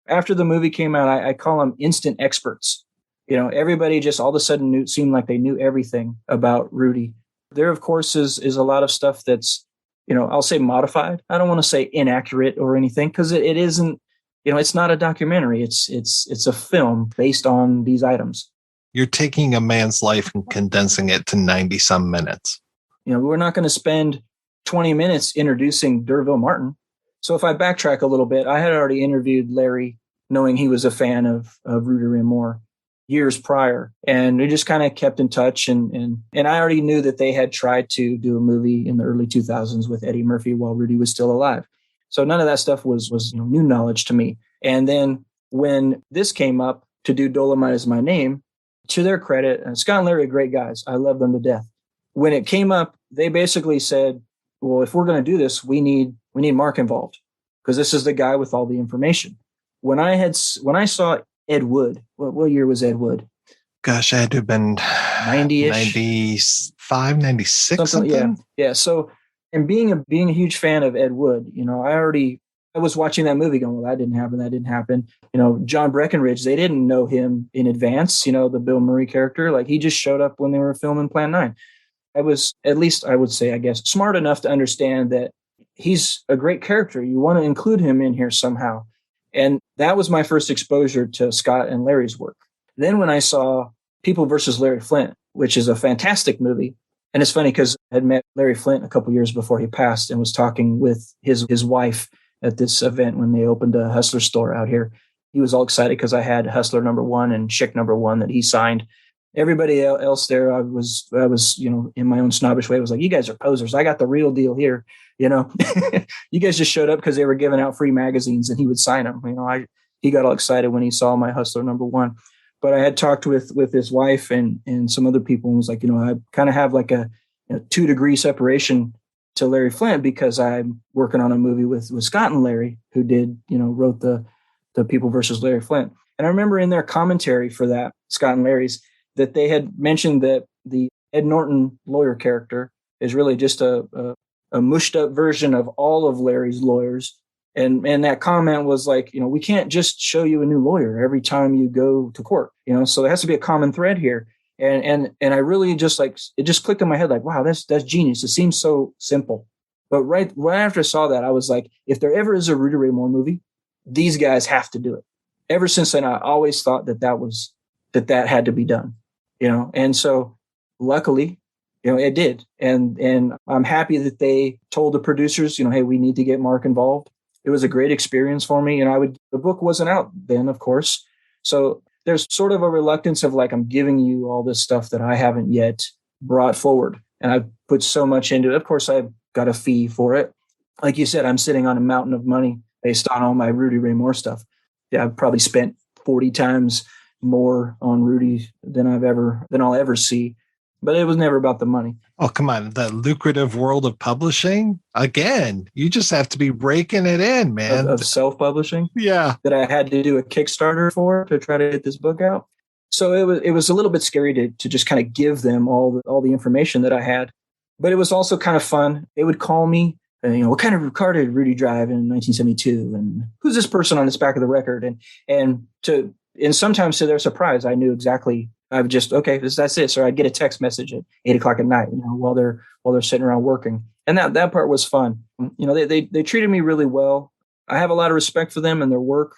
after the movie came out, I call them instant experts. Everybody just all of a sudden seemed like they knew everything about Rudy. There, of course, is a lot of stuff that's, I'll say modified. I don't want to say inaccurate or anything, because it isn't. It's not a documentary. It's a film based on these items. You're taking a man's life and condensing it to 90 some minutes. We're not going to spend 20 minutes introducing D'Urville Martin. So if I backtrack a little bit, I had already interviewed Larry knowing he was a fan of Rudy Ray Moore. years prior, and we just kind of kept in touch. And I already knew that they had tried to do a movie in the early 2000s with Eddie Murphy while Rudy was still alive. So none of that stuff was new knowledge to me. And then when this came up to do Dolemite Is My Name, to their credit, and Scott and Larry are great guys. I love them to death. When it came up, they basically said, well, if we're going to do this, we need Mark involved, because this is the guy with all the information. When I saw Ed Wood, what year was Ed Wood? Gosh, I had to have been 90-ish. 95, 96, something. Yeah. So, and being a huge fan of Ed Wood, I was watching that movie going, well, that didn't happen. John Breckenridge, they didn't know him in advance, the Bill Murray character. Like, he just showed up when they were filming Plan 9. I was, at least I would say, I guess, smart enough to understand that he's a great character. You want to include him in here somehow. And that was my first exposure to Scott and Larry's work. Then when I saw People versus Larry Flint, which is a fantastic movie, and it's funny because I had met Larry Flint a couple years before he passed and was talking with his wife at this event when they opened a Hustler store out here. He was all excited because I had Hustler #1 and Chick #1 that he signed. Everybody else there, I was, in my own snobbish way, I was like, you guys are posers. I got the real deal here. You guys just showed up because they were giving out free magazines and he would sign them. He got all excited when he saw my Hustler #1. But I had talked with his wife and some other people and was like, I kind of have like a 2-degree separation to Larry Flint because I'm working on a movie with Scott and Larry, who wrote the People versus Larry Flint. And I remember in their commentary for that, Scott and Larry's, that they had mentioned that the Ed Norton lawyer character is really just a mushed up version of all of Larry's lawyers. And that comment was like, we can't just show you a new lawyer every time you go to court, so there has to be a common thread here. And I really just it just clicked in my head like, wow, that's genius. It seems so simple. But right after I saw that, I was like, if there ever is a Rudy Ray Moore movie, these guys have to do it. Ever since then, I always thought that had to be done, and so luckily, it did. And I'm happy that they told the producers, hey, we need to get Mark involved. It was a great experience for me. And the book wasn't out then, of course. So there's sort of a reluctance of like, I'm giving you all this stuff that I haven't yet brought forward. And I've put so much into it. Of course, I've got a fee for it. Like you said, I'm sitting on a mountain of money based on all my Rudy Ray Moore stuff. Yeah, I've probably spent 40 times more on Rudy than I'll ever see. But it was never about the money. Oh, come on. The lucrative world of publishing. Again, you just have to be raking it in, man. Of self-publishing? Yeah. That I had to do a Kickstarter for to try to get this book out. So it was a little bit scary to just kind of give them all the information that I had. But it was also kind of fun. They would call me, and, what kind of car did Rudy drive in 1972? And who's this person on this back of the record? And sometimes to their surprise, I knew exactly. I would just, okay, that's it. So I'd get a text message at 8:00 at night, while they're sitting around working. And that part was fun. They treated me really well. I have a lot of respect for them and their work.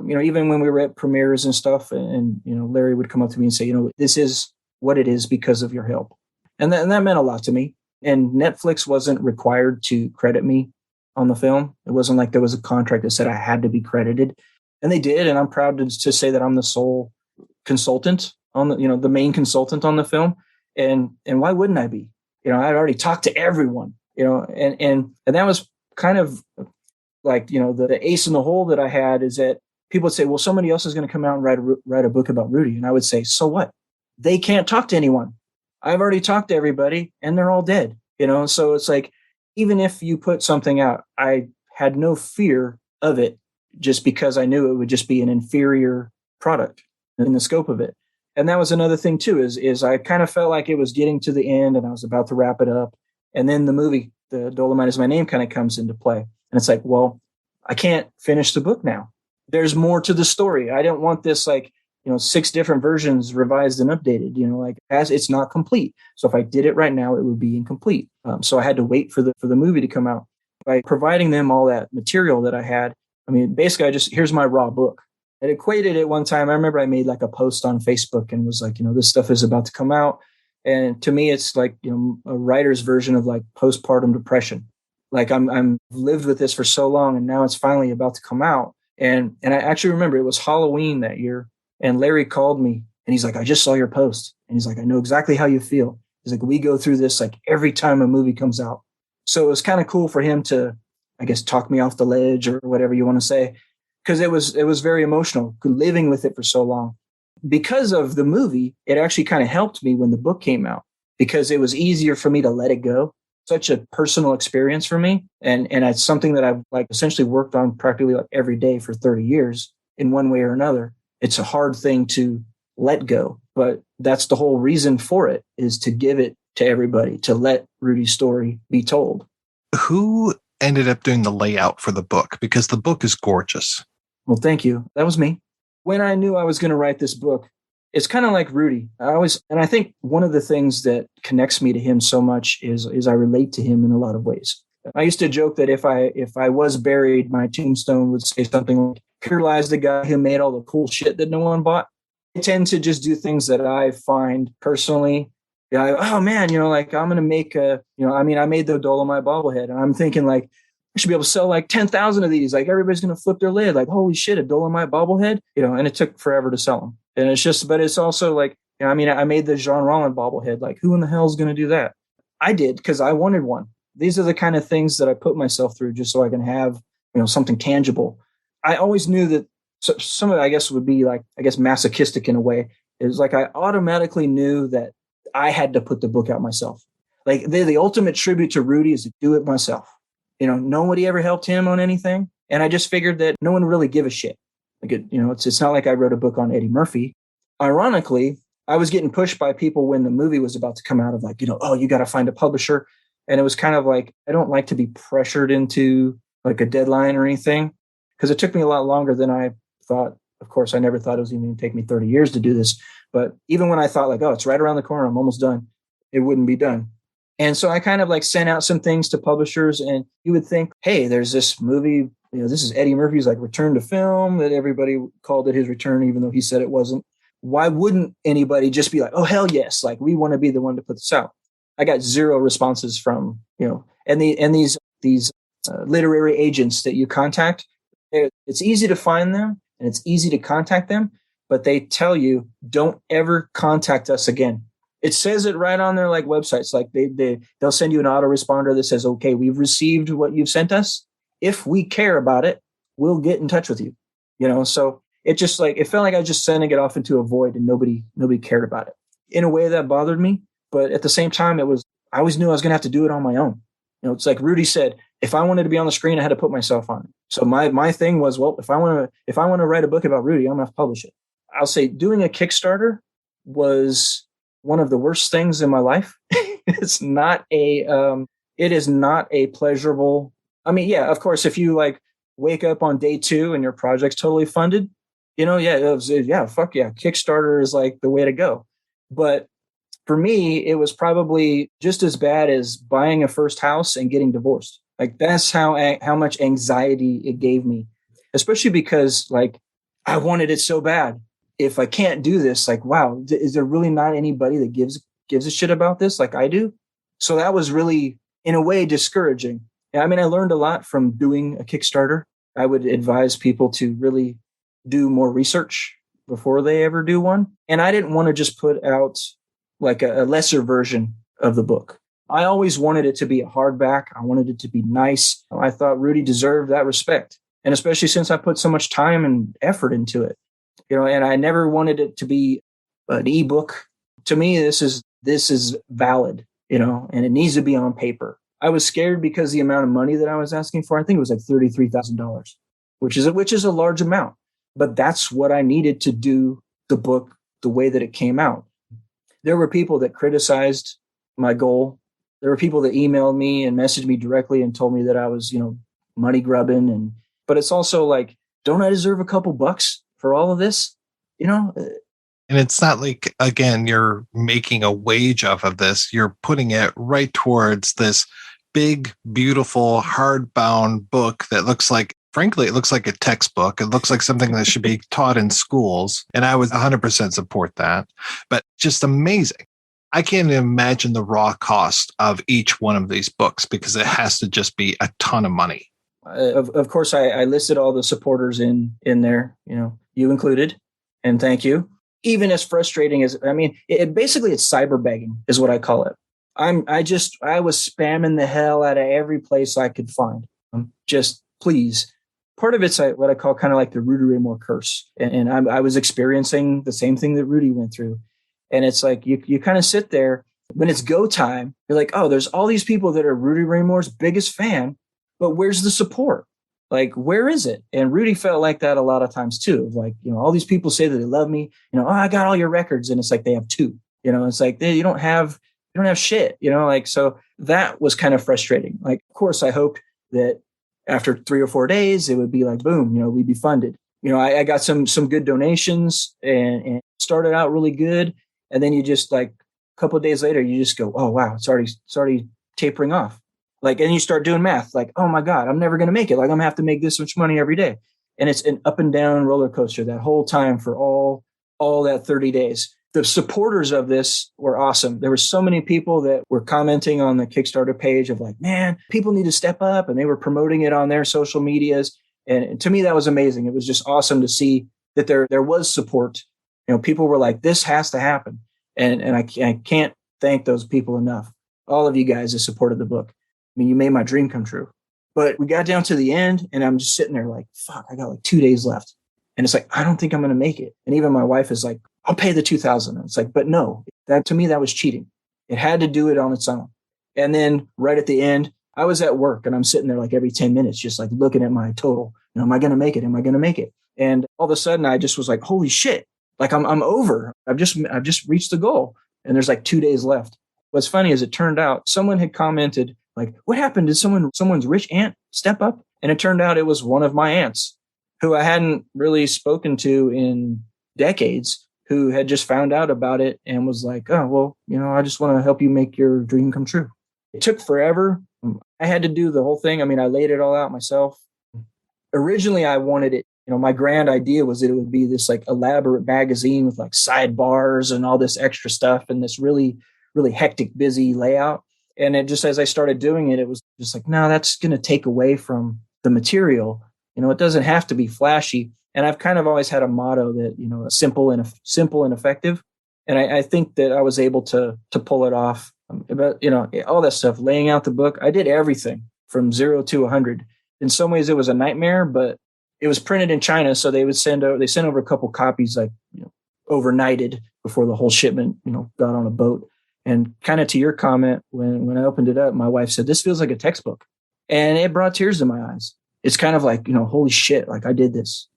Even when we were at premieres and stuff, and Larry would come up to me and say, this is what it is because of your help. And that meant a lot to me. And Netflix wasn't required to credit me on the film. It wasn't like there was a contract that said I had to be credited. And they did. And I'm proud to say that I'm the sole consultant on the main consultant on the film. And why wouldn't I be? I'd already talked to everyone, and that was kind of like, the ace in the hole that I had is that people would say, well, somebody else is going to come out and write a book about Rudy. And I would say, so what? They can't talk to anyone. I've already talked to everybody and they're all dead, So it's like, even if you put something out, I had no fear of it just because I knew it would just be an inferior product in the scope of it. And that was another thing too, is I kind of felt like it was getting to the end and I was about to wrap it up. And then the movie, the Dolemite Is My Name, kind of comes into play. And it's like, well, I can't finish the book now. There's more to the story. I didn't want this 6 different versions revised and updated, as it's not complete. So if I did it right now, it would be incomplete. So I had to wait for the movie to come out. By providing them all that material that I had, basically here's my raw book. It equated it one time. I remember I made like a post on Facebook and was like, this stuff is about to come out. And to me, it's like, a writer's version of like postpartum depression. Like I'm lived with this for so long and now it's finally about to come out. And I actually remember it was Halloween that year and Larry called me And he's like, I just saw your post. And he's like, I know exactly how you feel. He's like, we go through this like every time a movie comes out. So it was kind of cool for him to, I guess, talk me off the ledge or whatever you want to say, because it was very emotional living with it for so long. Because of the movie, it actually kind of helped me when the book came out, because it was easier for me to let it go. Such a personal experience for me. And it's something that I've like essentially worked on practically like every day for 30 years in one way or another. It's a hard thing to let go, but that's the whole reason for it, is to give it to everybody, to let Rudy's story be told. Who ended up doing the layout for the book? Because the book is gorgeous. Well, thank you. That was me. When I knew I was going to write this book, it's kind of like Rudy. And I think one of the things that connects me to him so much is I relate to him in a lot of ways. I used to joke that if I was buried, my tombstone would say something like, "Here lies the guy who made all the cool shit that no one bought." I tend to just do things that I find personally. Oh man, like I'm going to make I made the Dolemite bobblehead, and I'm thinking like, I should be able to sell like 10,000 of these. Like everybody's going to flip their lid. Like, holy shit, a Dolemite bobblehead, and it took forever to sell them. And it's just, but it's also like, I made the Jean Rollin bobblehead. Like, who in the hell is going to do that? I did, because I wanted one. These are the kind of things that I put myself through just so I can have, something tangible. I always knew that some of it, I guess, would be like, masochistic in a way. It was like, I automatically knew that I had to put the book out myself. Like the ultimate tribute to Rudy is to do it myself. Nobody ever helped him on anything. And I just figured that no one would really give a shit. Like it's not like I wrote a book on Eddie Murphy. Ironically, I was getting pushed by people when the movie was about to come out of like, oh, you got to find a publisher. And it was kind of like, I don't like to be pressured into like a deadline or anything, because it took me a lot longer than I thought. Of course, I never thought it was even going to take me 30 years to do this. But even when I thought like, oh, it's right around the corner, I'm almost done, it wouldn't be done. And so I kind of like sent out some things to publishers, and you would think, hey, there's this movie, this is Eddie Murphy's like return to film that everybody called it his return, even though he said it wasn't. Why wouldn't anybody just be like, oh, hell yes, like we want to be the one to put this out? I got zero responses from, and these literary agents that you contact. It's easy to find them and it's easy to contact them, but they tell you, don't ever contact us again. It says it right on their like websites. Like they'll send you an autoresponder that says, okay, we've received what you've sent us. If we care about it, we'll get in touch with you. So it just like, it felt like I was just sending it off into a void and nobody cared about it. In a way that bothered me. But at the same time, I always knew I was going to have to do it on my own. It's like Rudy said, if I wanted to be on the screen, I had to put myself on it. So my thing was, well, if I want to write a book about Rudy, I'm going to have to publish it. I'll say doing a Kickstarter was one of the worst things in my life. It is not a pleasurable. I mean, yeah, of course, if you like wake up on day 2 and your project's totally funded, fuck yeah. Kickstarter is like the way to go. But for me, it was probably just as bad as buying a first house and getting divorced. Like that's how much anxiety it gave me, especially because like I wanted it so bad. If I can't do this, like, wow, is there really not anybody that gives a shit about this like I do? So that was really, in a way, discouraging. I mean, I learned a lot from doing a Kickstarter. I would advise people to really do more research before they ever do one. And I didn't want to just put out like a lesser version of the book. I always wanted it to be a hardback. I wanted it to be nice. I thought Rudy deserved that respect. And especially since I put so much time and effort into it, and I never wanted it to be an ebook. To me, this is valid, and it needs to be on paper. I was scared because the amount of money that I was asking for, I think it was like $33,000, which is a large amount, but that's what I needed to do the book the way that it came out. There were people that criticized my goal. There were people that emailed me and messaged me directly and told me that I was, money grubbing. But it's also like, don't I deserve a couple bucks for all of this? And it's not like, again, you're making a wage off of this. You're putting it right towards this big, beautiful, hardbound book that looks like, frankly, it looks like a textbook. It looks like something that should be taught in schools. And I would 100% support that. But just amazing. I can't imagine the raw cost of each one of these books because it has to just be a ton of money. Of course, I listed all the supporters in there, you included, and thank you. even as frustrating as, I mean, basically it's cyber begging is what I call it. I was spamming the hell out of every place I could find. Just please. Part of it's what I call kind of like the Rudy Ray Moore curse. And I was experiencing the same thing that Rudy went through. And it's like, you kind of sit there when it's go time. You're like, oh, there's all these people that are Rudy Ray Moore's biggest fan, but where's the support? Like, where is it? And Rudy felt like that a lot of times too. Like, all these people say that they love me, oh, I got all your records. And it's like, they have two, it's like, you don't have shit, like, so that was kind of frustrating. Like, of course, I hoped that after 3 or 4 days, it would be like, boom, we'd be funded. I got some good donations and started out really good. And then you just like a couple of days later, you just go, oh, wow, it's already tapering off. Like, and you start doing math, like, oh my God, I'm never going to make it. Like, I'm gonna have to make this much money every day. And it's an up and down roller coaster that whole time for all that 30 days. The supporters of this were awesome. There were so many people that were commenting on the Kickstarter page of like, man, people need to step up. And they were promoting it on their social medias. And to me, that was amazing. It was just awesome to see that there was support. People were like, this has to happen. And I can't thank those people enough. All of you guys that supported the book. I mean, you made my dream come true. But we got down to the end and I'm just sitting there like, fuck, I got like 2 days left. And it's like, I don't think I'm going to make it. And even my wife is like, I'll pay the $2,000. It's like, but no, to me, that was cheating. It had to do it on its own. And then right at the end, I was at work and I'm sitting there like every 10 minutes, just like looking at my total. Am I going to make it? Am I going to make it? And all of a sudden I just was like, holy shit, like I'm over. I've just reached the goal. And there's like 2 days left. What's funny is it turned out someone had commented like, what happened? Did someone's rich aunt step up? And it turned out it was one of my aunts who I hadn't really spoken to in decades, who had just found out about it and was like, oh, well, I just want to help you make your dream come true. It took forever. I had to do the whole thing. I mean, I laid it all out myself. Originally, I wanted it, my grand idea was that it would be this like elaborate magazine with like sidebars and all this extra stuff and this really, really hectic, busy layout. And it just, as I started doing it, it was just like, no, that's going to take away from the material. It doesn't have to be flashy. And I've kind of always had a motto that, simple and effective. And I think that I was able to pull it off. But, all that stuff, laying out the book, I did everything from 0 to 100. In some ways it was a nightmare, but it was printed in China. So they sent over a couple copies, like, overnighted before the whole shipment, got on a boat. And kind of to your comment, when I opened it up, my wife said, this feels like a textbook. And it brought tears to my eyes. It's kind of like, holy shit, like I did this.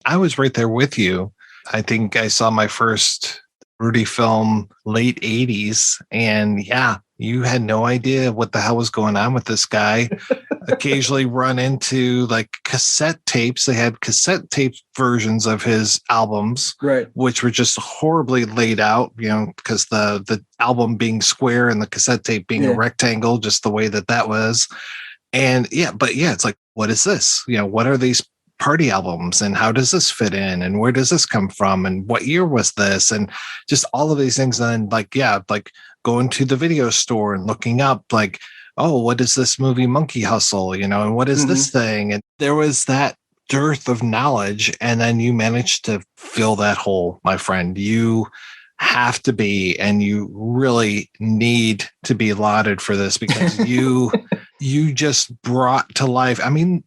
I was right there with you. I think I saw my first Rudy film late 80s. And yeah, you had no idea what the hell was going on with this guy. Occasionally run into like cassette tapes. They had cassette tape versions of his albums, right, which were just horribly laid out, because the album being square and the cassette tape being a rectangle, just the way that was. And it's like, what is this? What are these party albums and how does this fit in and where does this come from and what year was this and just all of these things. And like going to the video store and looking up like, oh, what is this movie Monkey Hustle, and what is this thing? And there was that dearth of knowledge. And then you managed to fill that hole, my friend. You have to be, and you really need to be lauded for this because you just brought to life. I mean,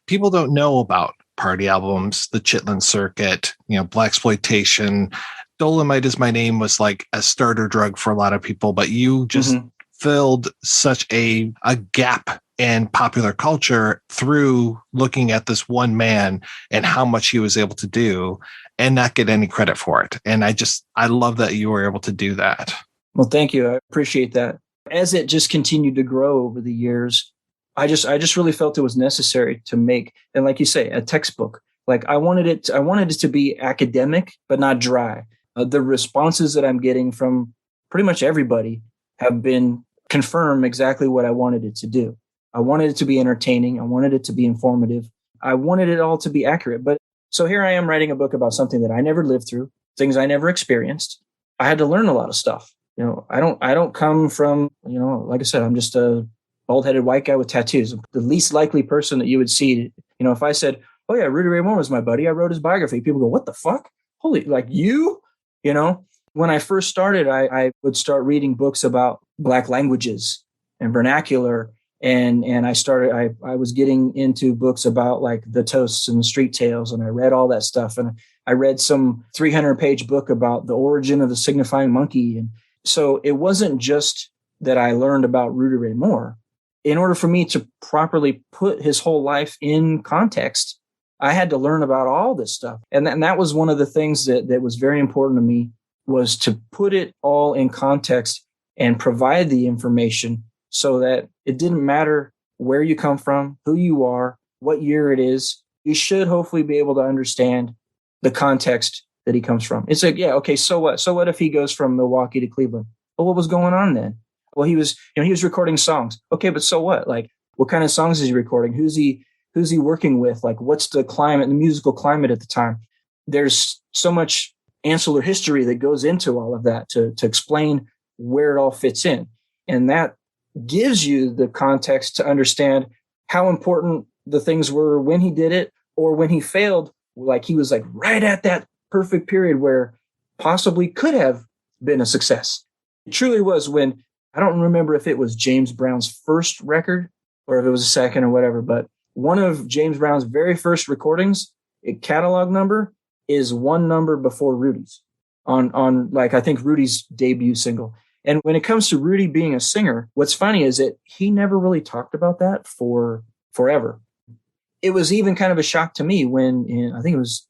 people don't know about party albums, the Chitlin Circuit, blaxploitation. Dolemite Is My Name was like a starter drug for a lot of people, but you just filled such a gap in popular culture through looking at this one man and how much he was able to do and not get any credit for it. And I love that you were able to do that. Well, thank you. I appreciate that. As it just continued to grow over the years, I just really felt it was necessary to make, and like you say, a textbook. Like I wanted it to be academic, but not dry. The responses that I'm getting from pretty much everybody have been confirm exactly what I wanted it to do. I wanted it to be entertaining. I wanted it to be informative. I wanted it all to be accurate. But so here I am writing a book about something that I never lived through, things I never experienced. I had to learn a lot of stuff. I don't come from, like I said, I'm just a bald-headed white guy with tattoos. The least likely person that you would see, if I said, oh yeah, Rudy Ray Moore was my buddy, I wrote his biography, people go, what the fuck? Holy, like you? You know, when I first started, I would start reading books about Black languages and vernacular. And I was getting into books about like the toasts and the street tales. And I read all that stuff. And I read some 300-page book about the origin of the signifying monkey. And so it wasn't just that I learned about Rudy Ray Moore. In order for me to properly put his whole life in context, I had to learn about all this stuff. And that was one of the things that was very important to me, was to put it all in context and provide the information so that it didn't matter where you come from, who you are, what year it is. You should hopefully be able to understand the context that he comes from. It's like, yeah, okay, so what? So what if he goes from Milwaukee to Cleveland? Well, what was going on then? Well, he was recording songs. Okay, but so what? Like, what kind of songs is he recording? Who's he working with? Like, what's the climate, the musical climate at the time? There's so much ancillary history that goes into all of that to explain where it all fits in. And that gives you the context to understand how important the things were when he did it, or when he failed, like he was like right at that perfect period where possibly could have been a success. It truly was when, I don't remember if it was James Brown's first record or if it was a second or whatever, but one of James Brown's very first recordings, a catalog number, is one number before Rudy's on like, I think Rudy's debut single. And when it comes to Rudy being a singer, what's funny is that he never really talked about that for forever. It was even kind of a shock to me when I think it was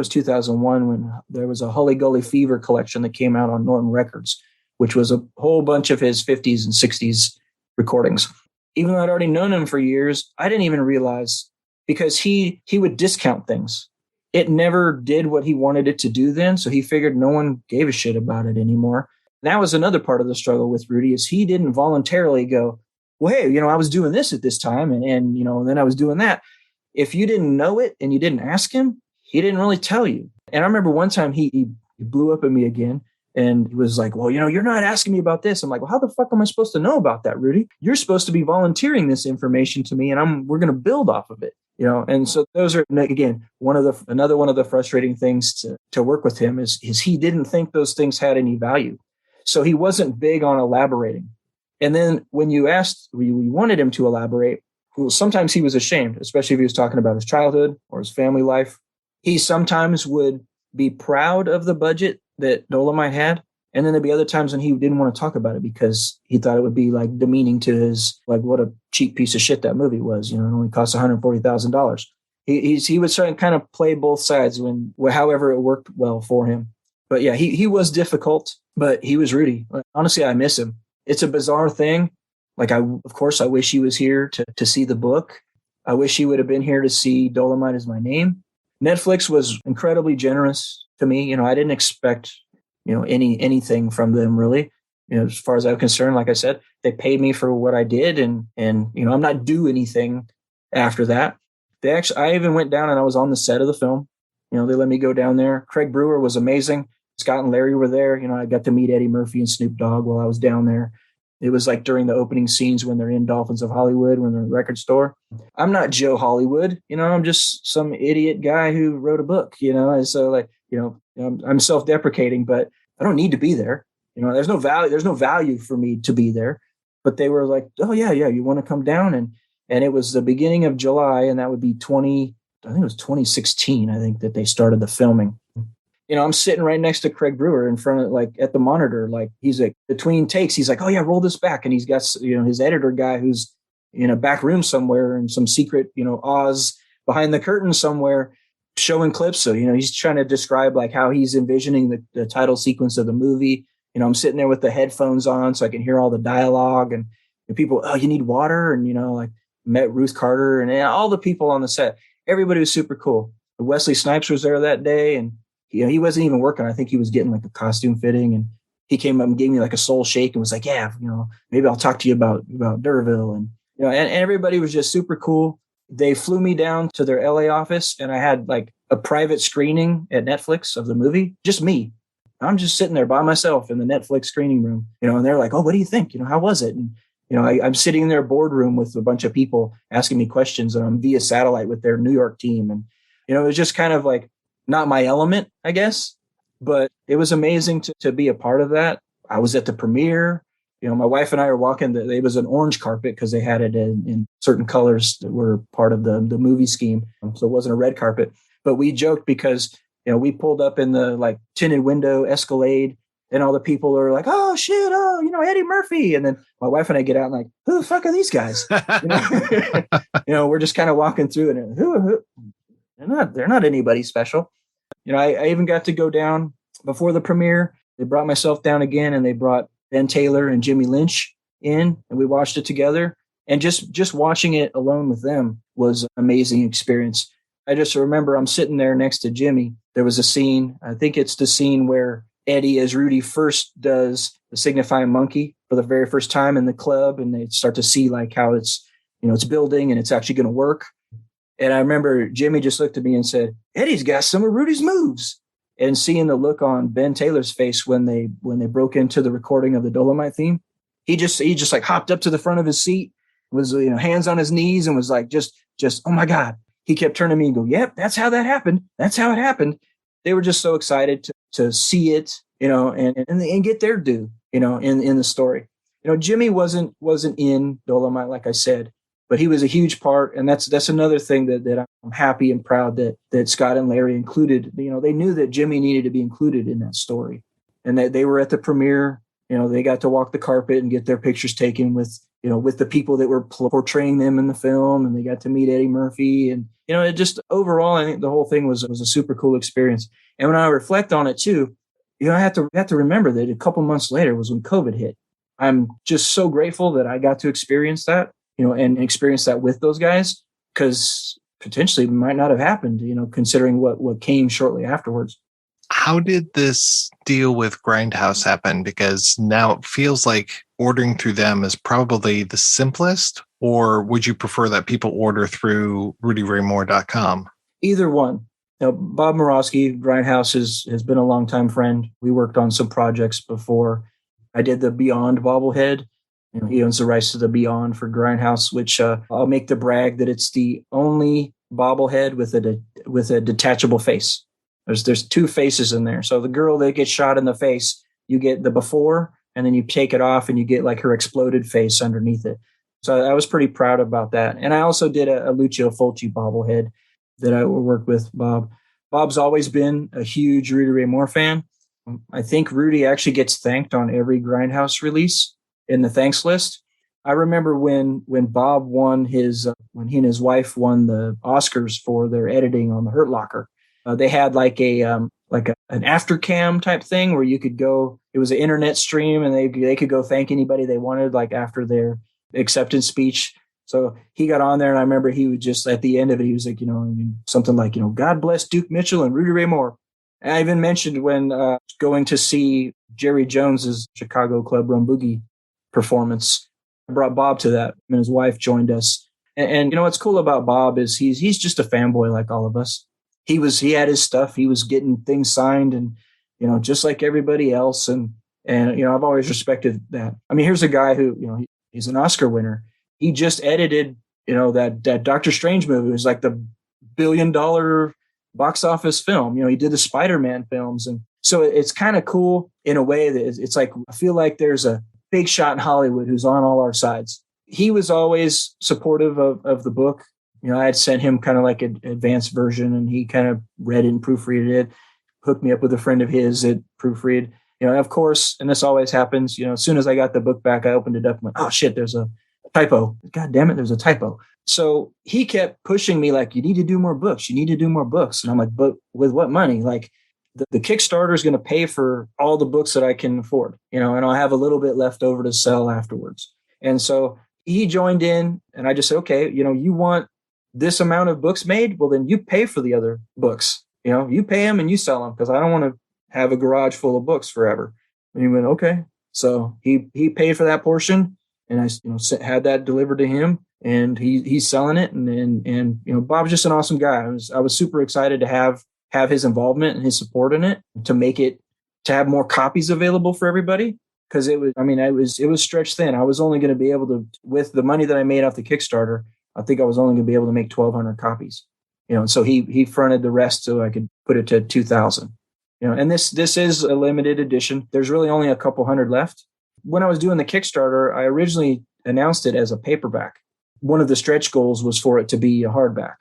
2001 when there was a Hully Gully Fever collection that came out on Norton Records, which was a whole bunch of his 50s and 60s recordings. Even though I'd already known him for years, I didn't even realize, because he would discount things. It never did what he wanted it to do then, so he figured no one gave a shit about it anymore. That was another part of the struggle with Rudy, is he didn't voluntarily go, well, hey, I was doing this at this time and then I was doing that. If you didn't know it and you didn't ask him, he didn't really tell you. And I remember one time he blew up at me again and he was like, well, you're not asking me about this. I'm like, well, how the fuck am I supposed to know about that, Rudy? You're supposed to be volunteering this information to me and we're going to build off of it. And so those are, again, another one of the frustrating things to work with him is he didn't think those things had any value. So he wasn't big on elaborating. And then when you wanted him to elaborate, well, sometimes he was ashamed, especially if he was talking about his childhood or his family life. He sometimes would be proud of the budget that Dolemite had. And then there'd be other times when he didn't want to talk about it because he thought it would be like demeaning to his, like, what a cheap piece of shit that movie was. It only cost $140,000. He was trying to kind of play both sides however it worked well for him. But yeah, he was difficult, but he was Rudy. Honestly, I miss him. It's a bizarre thing. Like, of course, I wish he was here to see the book. I wish he would have been here to see Dolemite Is My Name. Netflix was incredibly generous to me. I didn't expect, anything from them really. As far as I'm concerned, like I said, they paid me for what I did, and I'm not due anything after that. I even went down and I was on the set of the film. They let me go down there. Craig Brewer was amazing. Scott and Larry were there. I got to meet Eddie Murphy and Snoop Dogg while I was down there. It was like during the opening scenes when they're in Dolphins of Hollywood, when they're in the record store. I'm not Joe Hollywood. I'm just some idiot guy who wrote a book, and so I'm self-deprecating, but I don't need to be there. There's no value for me to be there. But they were like, oh yeah, you want to come down? And it was the beginning of July, and that would be 2016, I think, that they started the filming. I'm sitting right next to Craig Brewer in front of, like, at the monitor, like, he's like, between takes, he's like, oh yeah, roll this back. And he's got, his editor guy who's in a back room somewhere in some secret, Oz behind the curtain somewhere showing clips. So, he's trying to describe like how he's envisioning the title sequence of the movie. I'm sitting there with the headphones on so I can hear all the dialogue and people, oh, you need water. And, like, met Ruth Carter and all the people on the set. Everybody was super cool. Wesley Snipes was there that day, and he wasn't even working. I think he was getting like a costume fitting, and he came up and gave me like a soul shake and was like, yeah, maybe I'll talk to you about D'Urville. And, and everybody was just super cool. They flew me down to their LA office, and I had like a private screening at Netflix of the movie. Just me. I'm just sitting there by myself in the Netflix screening room, and they're like, oh, what do you think? How was it? And, I'm sitting in their boardroom with a bunch of people asking me questions, and I'm via satellite with their New York team. And, it was just kind of like not my element, I guess. But it was amazing to be a part of that. I was at the premiere. My wife and I were walking. It was an orange carpet because they had it in certain colors that were part of the movie scheme. So it wasn't a red carpet. But we joked because, we pulled up in the like tinted window Escalade, and all the people are like, "Oh shit! Oh, Eddie Murphy!" And then my wife and I get out and like, "Who the fuck are these guys?" We're just kind of walking through it, and who? They're not anybody special. I even got to go down before the premiere. They brought myself down again, and they brought Ben Taylor and Jimmy Lynch in, and we watched it together. And just watching it alone with them was an amazing experience. I just remember I'm sitting there next to Jimmy. There was a scene, I think it's the scene where Eddie as Rudy first does the signifying monkey for the very first time in the club, and they start to see like how it's, it's building and it's actually going to work. And I remember Jimmy just looked at me and said, "Eddie's got some of Rudy's moves." And seeing the look on Ben Taylor's face when they broke into the recording of the Dolemite theme, he just like hopped up to the front of his seat, was hands on his knees, and was like just oh my God. He kept turning to me and go, "Yep, that's how that happened. That's how it happened." They were just so excited to see it, and get their due, in the story. Jimmy wasn't in Dolemite, like I said, but he was a huge part. And that's another thing that I'm happy and proud that Scott and Larry included. They knew that Jimmy needed to be included in that story, and that they were at the premiere. They got to walk the carpet and get their pictures taken with the people that were portraying them in the film, and they got to meet Eddie Murphy. And, it just overall, I think the whole thing was a super cool experience. And when I reflect on it too, I have to remember that a couple months later was when COVID hit. I'm just so grateful that I got to experience that, and experience that with those guys, because potentially it might not have happened, considering what came shortly afterwards. How did this deal with Grindhouse happen? Because now it feels like ordering through them is probably the simplest, or would you prefer that people order through RudyRayMoore.com? Either one. Bob Morosky, Grindhouse, has been a longtime friend. We worked on some projects before. I did the Beyond bobblehead. He owns the rights to the Beyond for Grindhouse, which I'll make the brag that it's the only bobblehead with a detachable face. There's two faces in there. So the girl that gets shot in the face, you get the before, and then you take it off and you get like her exploded face underneath it. So I was pretty proud about that. And I also did a Lucio Fulci bobblehead that I worked with Bob. Bob's always been a huge Rudy Ray Moore fan. I think Rudy actually gets thanked on every Grindhouse release in the thanks list. I remember when Bob won when he and his wife won the Oscars for their editing on The Hurt Locker. They had like an after cam type thing where you could go. It was an internet stream, and they could go thank anybody they wanted, like after their acceptance speech. So he got on there, and I remember he would just at the end of it, he was like, something like, "God bless Duke Mitchell and Rudy Ray Moore." And I even mentioned when going to see Jerry Jones's Chicago Club Rum Boogie performance, I brought Bob to that, and his wife joined us. And what's cool about Bob is he's just a fanboy like all of us. He had his stuff. He was getting things signed, and just like everybody else. And I've always respected that. I mean, here's a guy who he's an Oscar winner. He just edited that Doctor Strange movie. It was like the $1 billion box office film. He did the Spider-Man films, and so it's kind of cool in a way that it's like I feel like there's a big shot in Hollywood who's on all our sides. He was always supportive of the book. I had sent him kind of like an advanced version, and he kind of read it and proofreaded it, hooked me up with a friend of his that proofread. Of course, and this always happens, as soon as I got the book back, I opened it up and went, "Oh shit, there's a typo. God damn it, there's a typo." So he kept pushing me like, "You need to do more books. You need to do more books." And I'm like, "But with what money?" Like the Kickstarter is going to pay for all the books that I can afford, and I'll have a little bit left over to sell afterwards. And so he joined in, and I just said, "Okay, you want this amount of books made? Well, then you pay for the other books. You pay them and you sell them, because I don't want to have a garage full of books forever." And he went, "Okay." So he paid for that portion, and I had that delivered to him, and he's selling it. And Bob's just an awesome guy. I was super excited to have his involvement and his support in it, to have more copies available for everybody. Because it was stretched thin. I was only going to be able to, with the money that I made off the Kickstarter, I think I was only going to be able to make 1,200 copies. And so he fronted the rest so I could put it to 2,000. And this is a limited edition. There's really only a couple hundred left. When I was doing the Kickstarter, I originally announced it as a paperback. One of the stretch goals was for it to be a hardback.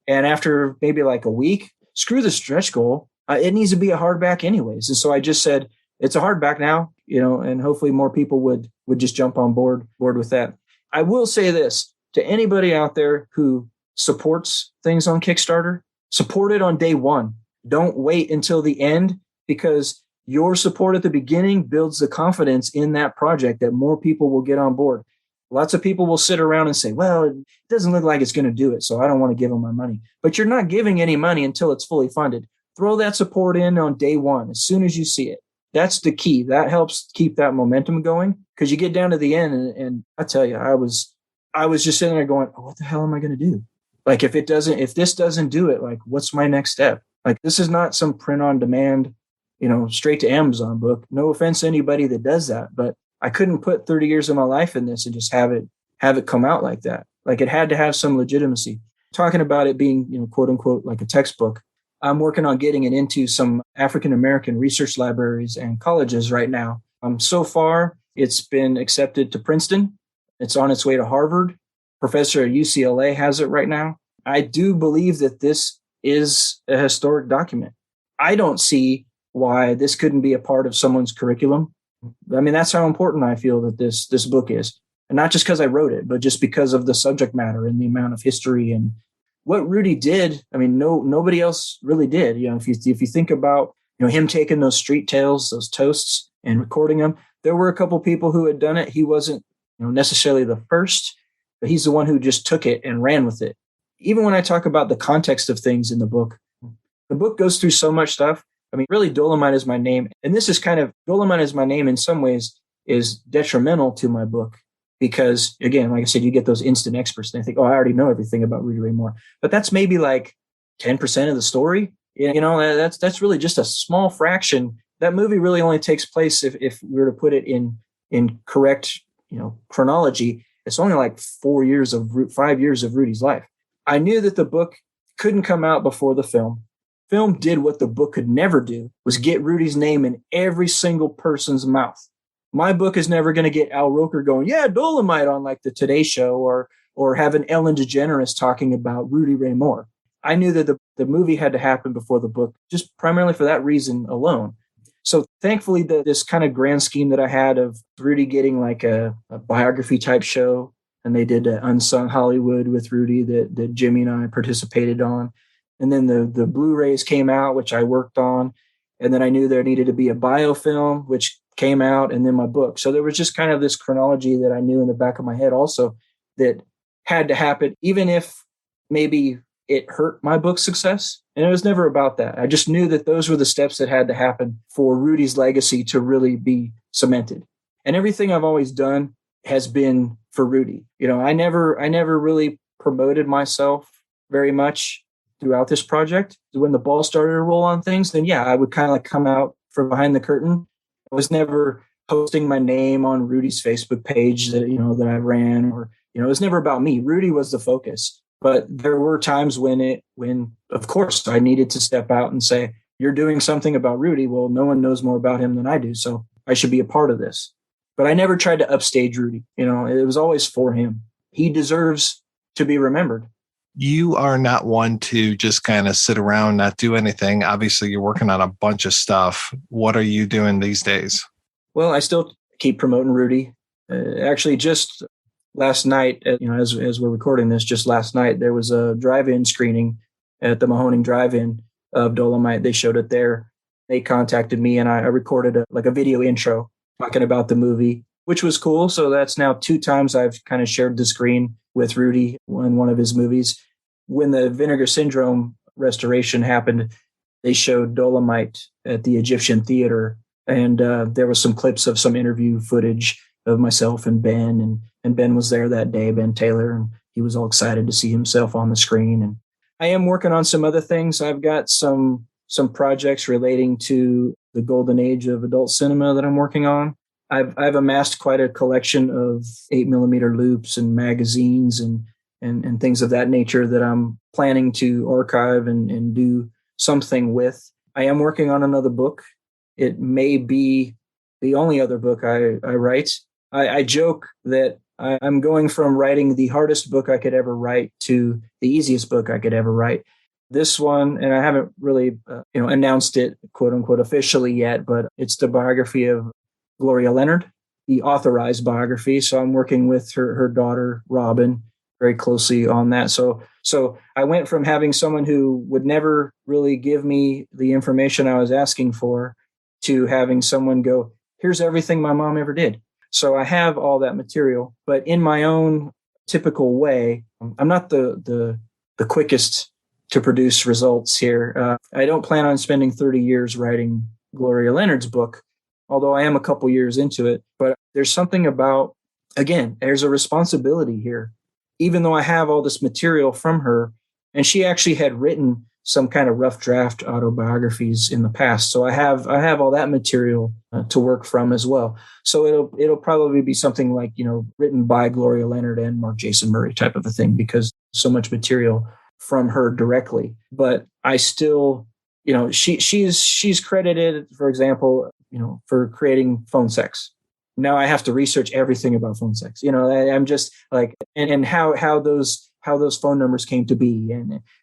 And after maybe like a week, screw the stretch goal. It needs to be a hardback anyways. And so I just said, it's a hardback now, and hopefully more people would just jump on board with that. I will say this to anybody out there who supports things on Kickstarter, support it on day one. Don't wait until the end, because your support at the beginning builds the confidence in that project that more people will get on board. Lots of people will sit around and say, well, it doesn't look like it's going to do it, so I don't want to give them my money. But you're not giving any money until it's fully funded. Throw that support in on day one as soon as you see it. That's the key. That helps keep that momentum going, because you get down to the end and I tell you, I was just sitting there going, oh, what the hell am I going to do? Like, if this doesn't do it, like, what's my next step? Like, this is not some print on demand, straight to Amazon book. No offense to anybody that does that, but I couldn't put 30 years of my life in this and just have it come out like that. Like, it had to have some legitimacy. Talking about it being, quote unquote, like a textbook, I'm working on getting it into some African-American research libraries and colleges right now. So far, it's been accepted to Princeton. It's on its way to Harvard. Professor at UCLA has it right now. I do believe that this is a historic document. I don't see why this couldn't be a part of someone's curriculum. I mean, that's how important I feel that this book is. And not just because I wrote it, but just because of the subject matter and the amount of history and what Rudy did. I mean, nobody else really did. If you think about, him taking those street tales, those toasts, and recording them, there were a couple people who had done it. He wasn't, necessarily the first, but he's the one who just took it and ran with it. Even when I talk about the context of things in the book goes through so much stuff. I mean, really, Dolemite is my name. And this is Dolemite is my name in some ways is detrimental to my book. Because, again, like I said, you get those instant experts. And they think, oh, I already know everything about Rudy Ray Moore. But that's maybe like 10% of the story. That's really just a small fraction. That movie really only takes place, if we were to put it in correct, chronology, it's only like 5 years of Rudy's life. I knew that the book couldn't come out before the film. Film did what the book could never do, was get Rudy's name in every single person's mouth. My book is never going to get Al Roker going, yeah, Dolemite on like the Today Show, or having Ellen DeGeneres talking about Rudy Ray Moore. I knew that the movie had to happen before the book, just primarily for that reason alone. So thankfully, this kind of grand scheme that I had of Rudy getting like a biography type show, and they did Unsung Hollywood with Rudy that Jimmy and I participated on. And then the Blu-rays came out, which I worked on. And then I knew there needed to be a biofilm, which came out, and then my book. So there was just kind of this chronology that I knew in the back of my head also that had to happen, even if maybe it hurt my book's success. And it was never about that. I just knew that those were the steps that had to happen for Rudy's legacy to really be cemented. And everything I've always done has been for Rudy. I never really promoted myself very much throughout this project. When the ball started to roll on things, then yeah, I would kind of like come out from behind the curtain. I was never posting my name on Rudy's Facebook page that I ran, or it was never about me. Rudy was the focus. But there were times when of course I needed to step out and say, you're doing something about Rudy. Well, no one knows more about him than I do, so I should be a part of this. But I never tried to upstage Rudy. It was always for him. He deserves to be remembered. You are not one to just kind of sit around, not do anything. Obviously, you're working on a bunch of stuff. What are you doing these days? Well, I still keep promoting Rudy. Actually, just last night, as we're recording this, just last night, there was a drive-in screening at the Mahoning Drive-In of Dolemite. They showed it there. They contacted me, and I recorded a video intro talking about the movie, which was cool. So that's now 2 times I've kind of shared the screen with Rudy in one of his movies. When the Vinegar Syndrome restoration happened, they showed Dolemite at the Egyptian Theater, and there was some clips of some interview footage of myself and Ben, and Ben was there that day, Ben Taylor, and he was all excited to see himself on the screen. And I am working on some other things. I've got some projects relating to the golden age of adult cinema that I'm working on. I've amassed quite a collection of 8mm loops and magazines and things of that nature that I'm planning to archive and do something with. I am working on another book. It may be the only other book I write. I joke that I'm going from writing the hardest book I could ever write to the easiest book I could ever write. This one, and I haven't really announced it, quote unquote, officially yet, but it's the biography of Gloria Leonard, the authorized biography. So I'm working with her daughter, Robin, very closely on that. So I went from having someone who would never really give me the information I was asking for to having someone go, here's everything my mom ever did. So I have all that material, but in my own typical way, I'm not the quickest to produce results here. I don't plan on spending 30 years writing Gloria Leonard's book, although I am a couple years into it. But there's something about, again, there's a responsibility here. Even though I have all this material from her, and she actually had written some kind of rough draft autobiographies in the past. So I have all that material to work from as well. So it'll probably be something like, written by Gloria Leonard and Mark Jason Murray type of a thing, because so much material from her directly. But I still, she's credited, for example, for creating phone sex. Now I have to research everything about phone sex. I'm just like, and how those phone numbers came to be.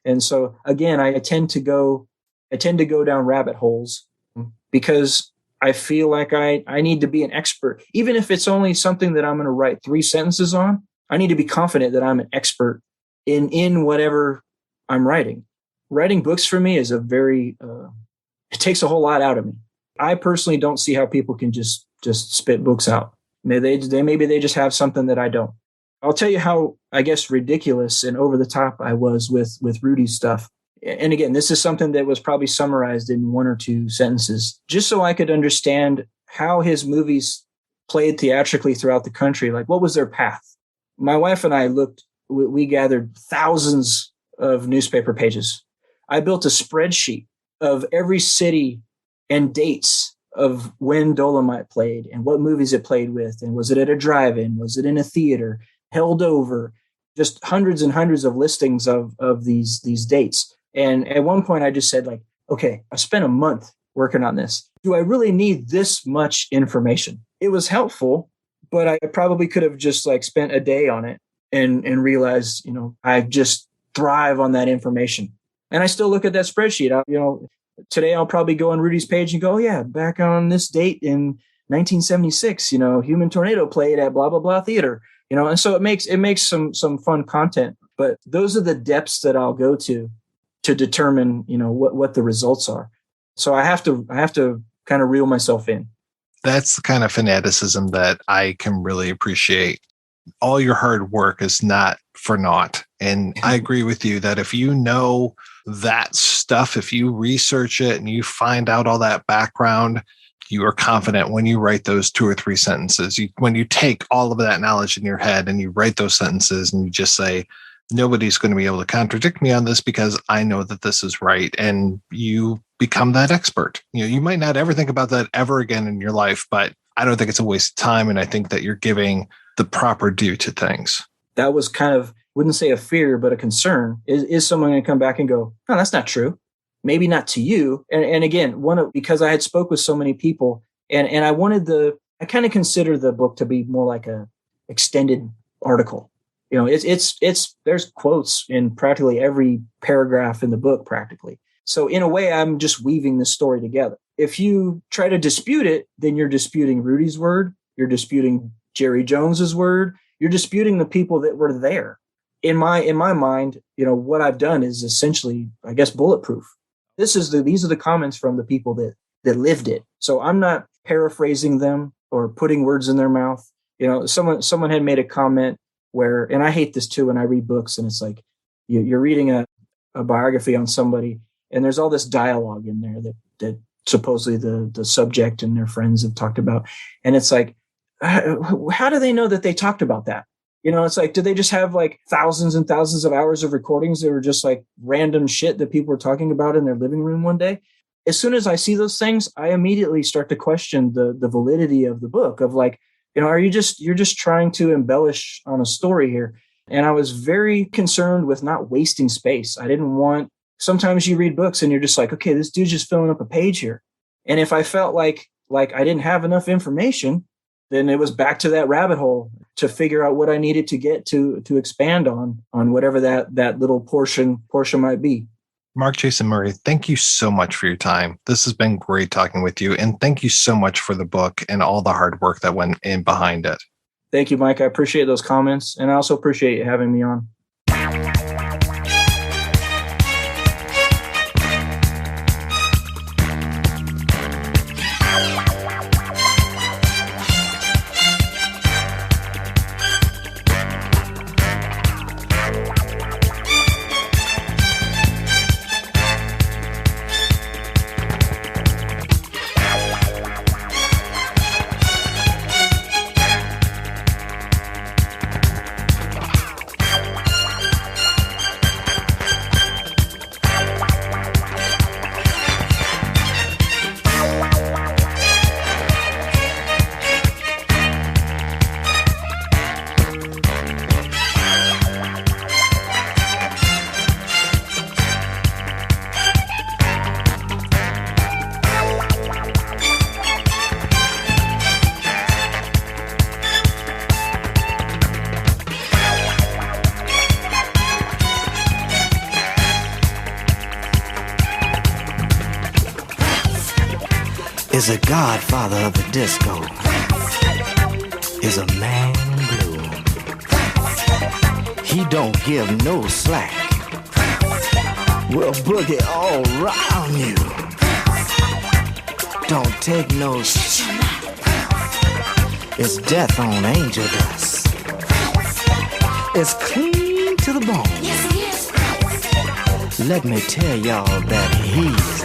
And so again, I tend to go down rabbit holes because I feel like I need to be an expert. Even if it's only something that I'm going to write 3 sentences on, I need to be confident that I'm an expert in whatever I'm writing. Writing books for me is it takes a whole lot out of me. I personally don't see how people can just spit books out. Maybe they just have something that I don't. I'll tell you how, I guess, ridiculous and over the top I was with Rudy's stuff. And again, this is something that was probably summarized in 1 or 2 sentences, just so I could understand how his movies played theatrically throughout the country. Like, what was their path? My wife and I we gathered thousands of newspaper pages. I built a spreadsheet of every city and dates of when Dolemite played and what movies it played with. And was it at a drive-in? Was it in a theater? Held over? Just hundreds and hundreds of listings of these dates. And at one point I just said, like, okay, I spent a month working on this. Do I really need this much information? It was helpful, but I probably could have just like spent a day on it and realized, I just thrive on that information. And I still look at that spreadsheet. Today I'll probably go on Rudy's page and go, oh, yeah, back on this date in 1976, Human Tornado played at blah, blah, blah theater, and so it makes some fun content. But those are the depths that I'll go to determine, what the results are. So I have to kind of reel myself in. That's the kind of fanaticism that I can really appreciate. All your hard work is not for naught. And I agree with you that if you know that stuff, if you research it and you find out all that background, you are confident when you write those 2 or 3 sentences. When you take all of that knowledge in your head and you write those sentences and you just say, nobody's going to be able to contradict me on this because I know that this is right. And you become that expert. You might not ever think about that ever again in your life, but I don't think it's a waste of time. And I think that you're giving the proper due to things. That was kind of, wouldn't say a fear, but a concern. Is someone going to come back and go, no, that's not true. Maybe not to you. And again, because I had spoke with so many people and I kind of consider the book to be more like a extended article. There's quotes in practically every paragraph in the book practically. So in a way, I'm just weaving the story together. If you try to dispute it, then you're disputing Rudy's word. You're disputing Jerry Jones's word. You're disputing the people that were there. In my mind, what I've done is essentially, I guess, bulletproof. These are the comments from the people that lived it. So I'm not paraphrasing them or putting words in their mouth. Someone had made a comment where, and I hate this too when I read books, and it's like you're reading a biography on somebody, and there's all this dialogue in there that supposedly the subject and their friends have talked about, and it's like, how do they know that they talked about that? It's like, do they just have like thousands and thousands of hours of recordings that were just like random shit that people were talking about in their living room one day? As soon as I see those things, I immediately start to question the validity of the book of like, you're just trying to embellish on a story here. And I was very concerned with not wasting space. I didn't want sometimes you read books and you're just like, okay, this dude's just filling up a page here. And if I felt like I didn't have enough information, then it was back to that rabbit hole to figure out what I needed to get to expand on whatever that little portion might be. Mark Jason Murray, thank you so much for your time. This has been great talking with you. And thank you so much for the book and all the hard work that went in behind it. Thank you, Mike. I appreciate those comments. And I also appreciate you having me on. Is a godfather of the disco, is a man blue. He don't give no slack, will boogie all around you. Don't take no shit. It's death on angel dust. It's clean to the bone. Let me tell y'all that he's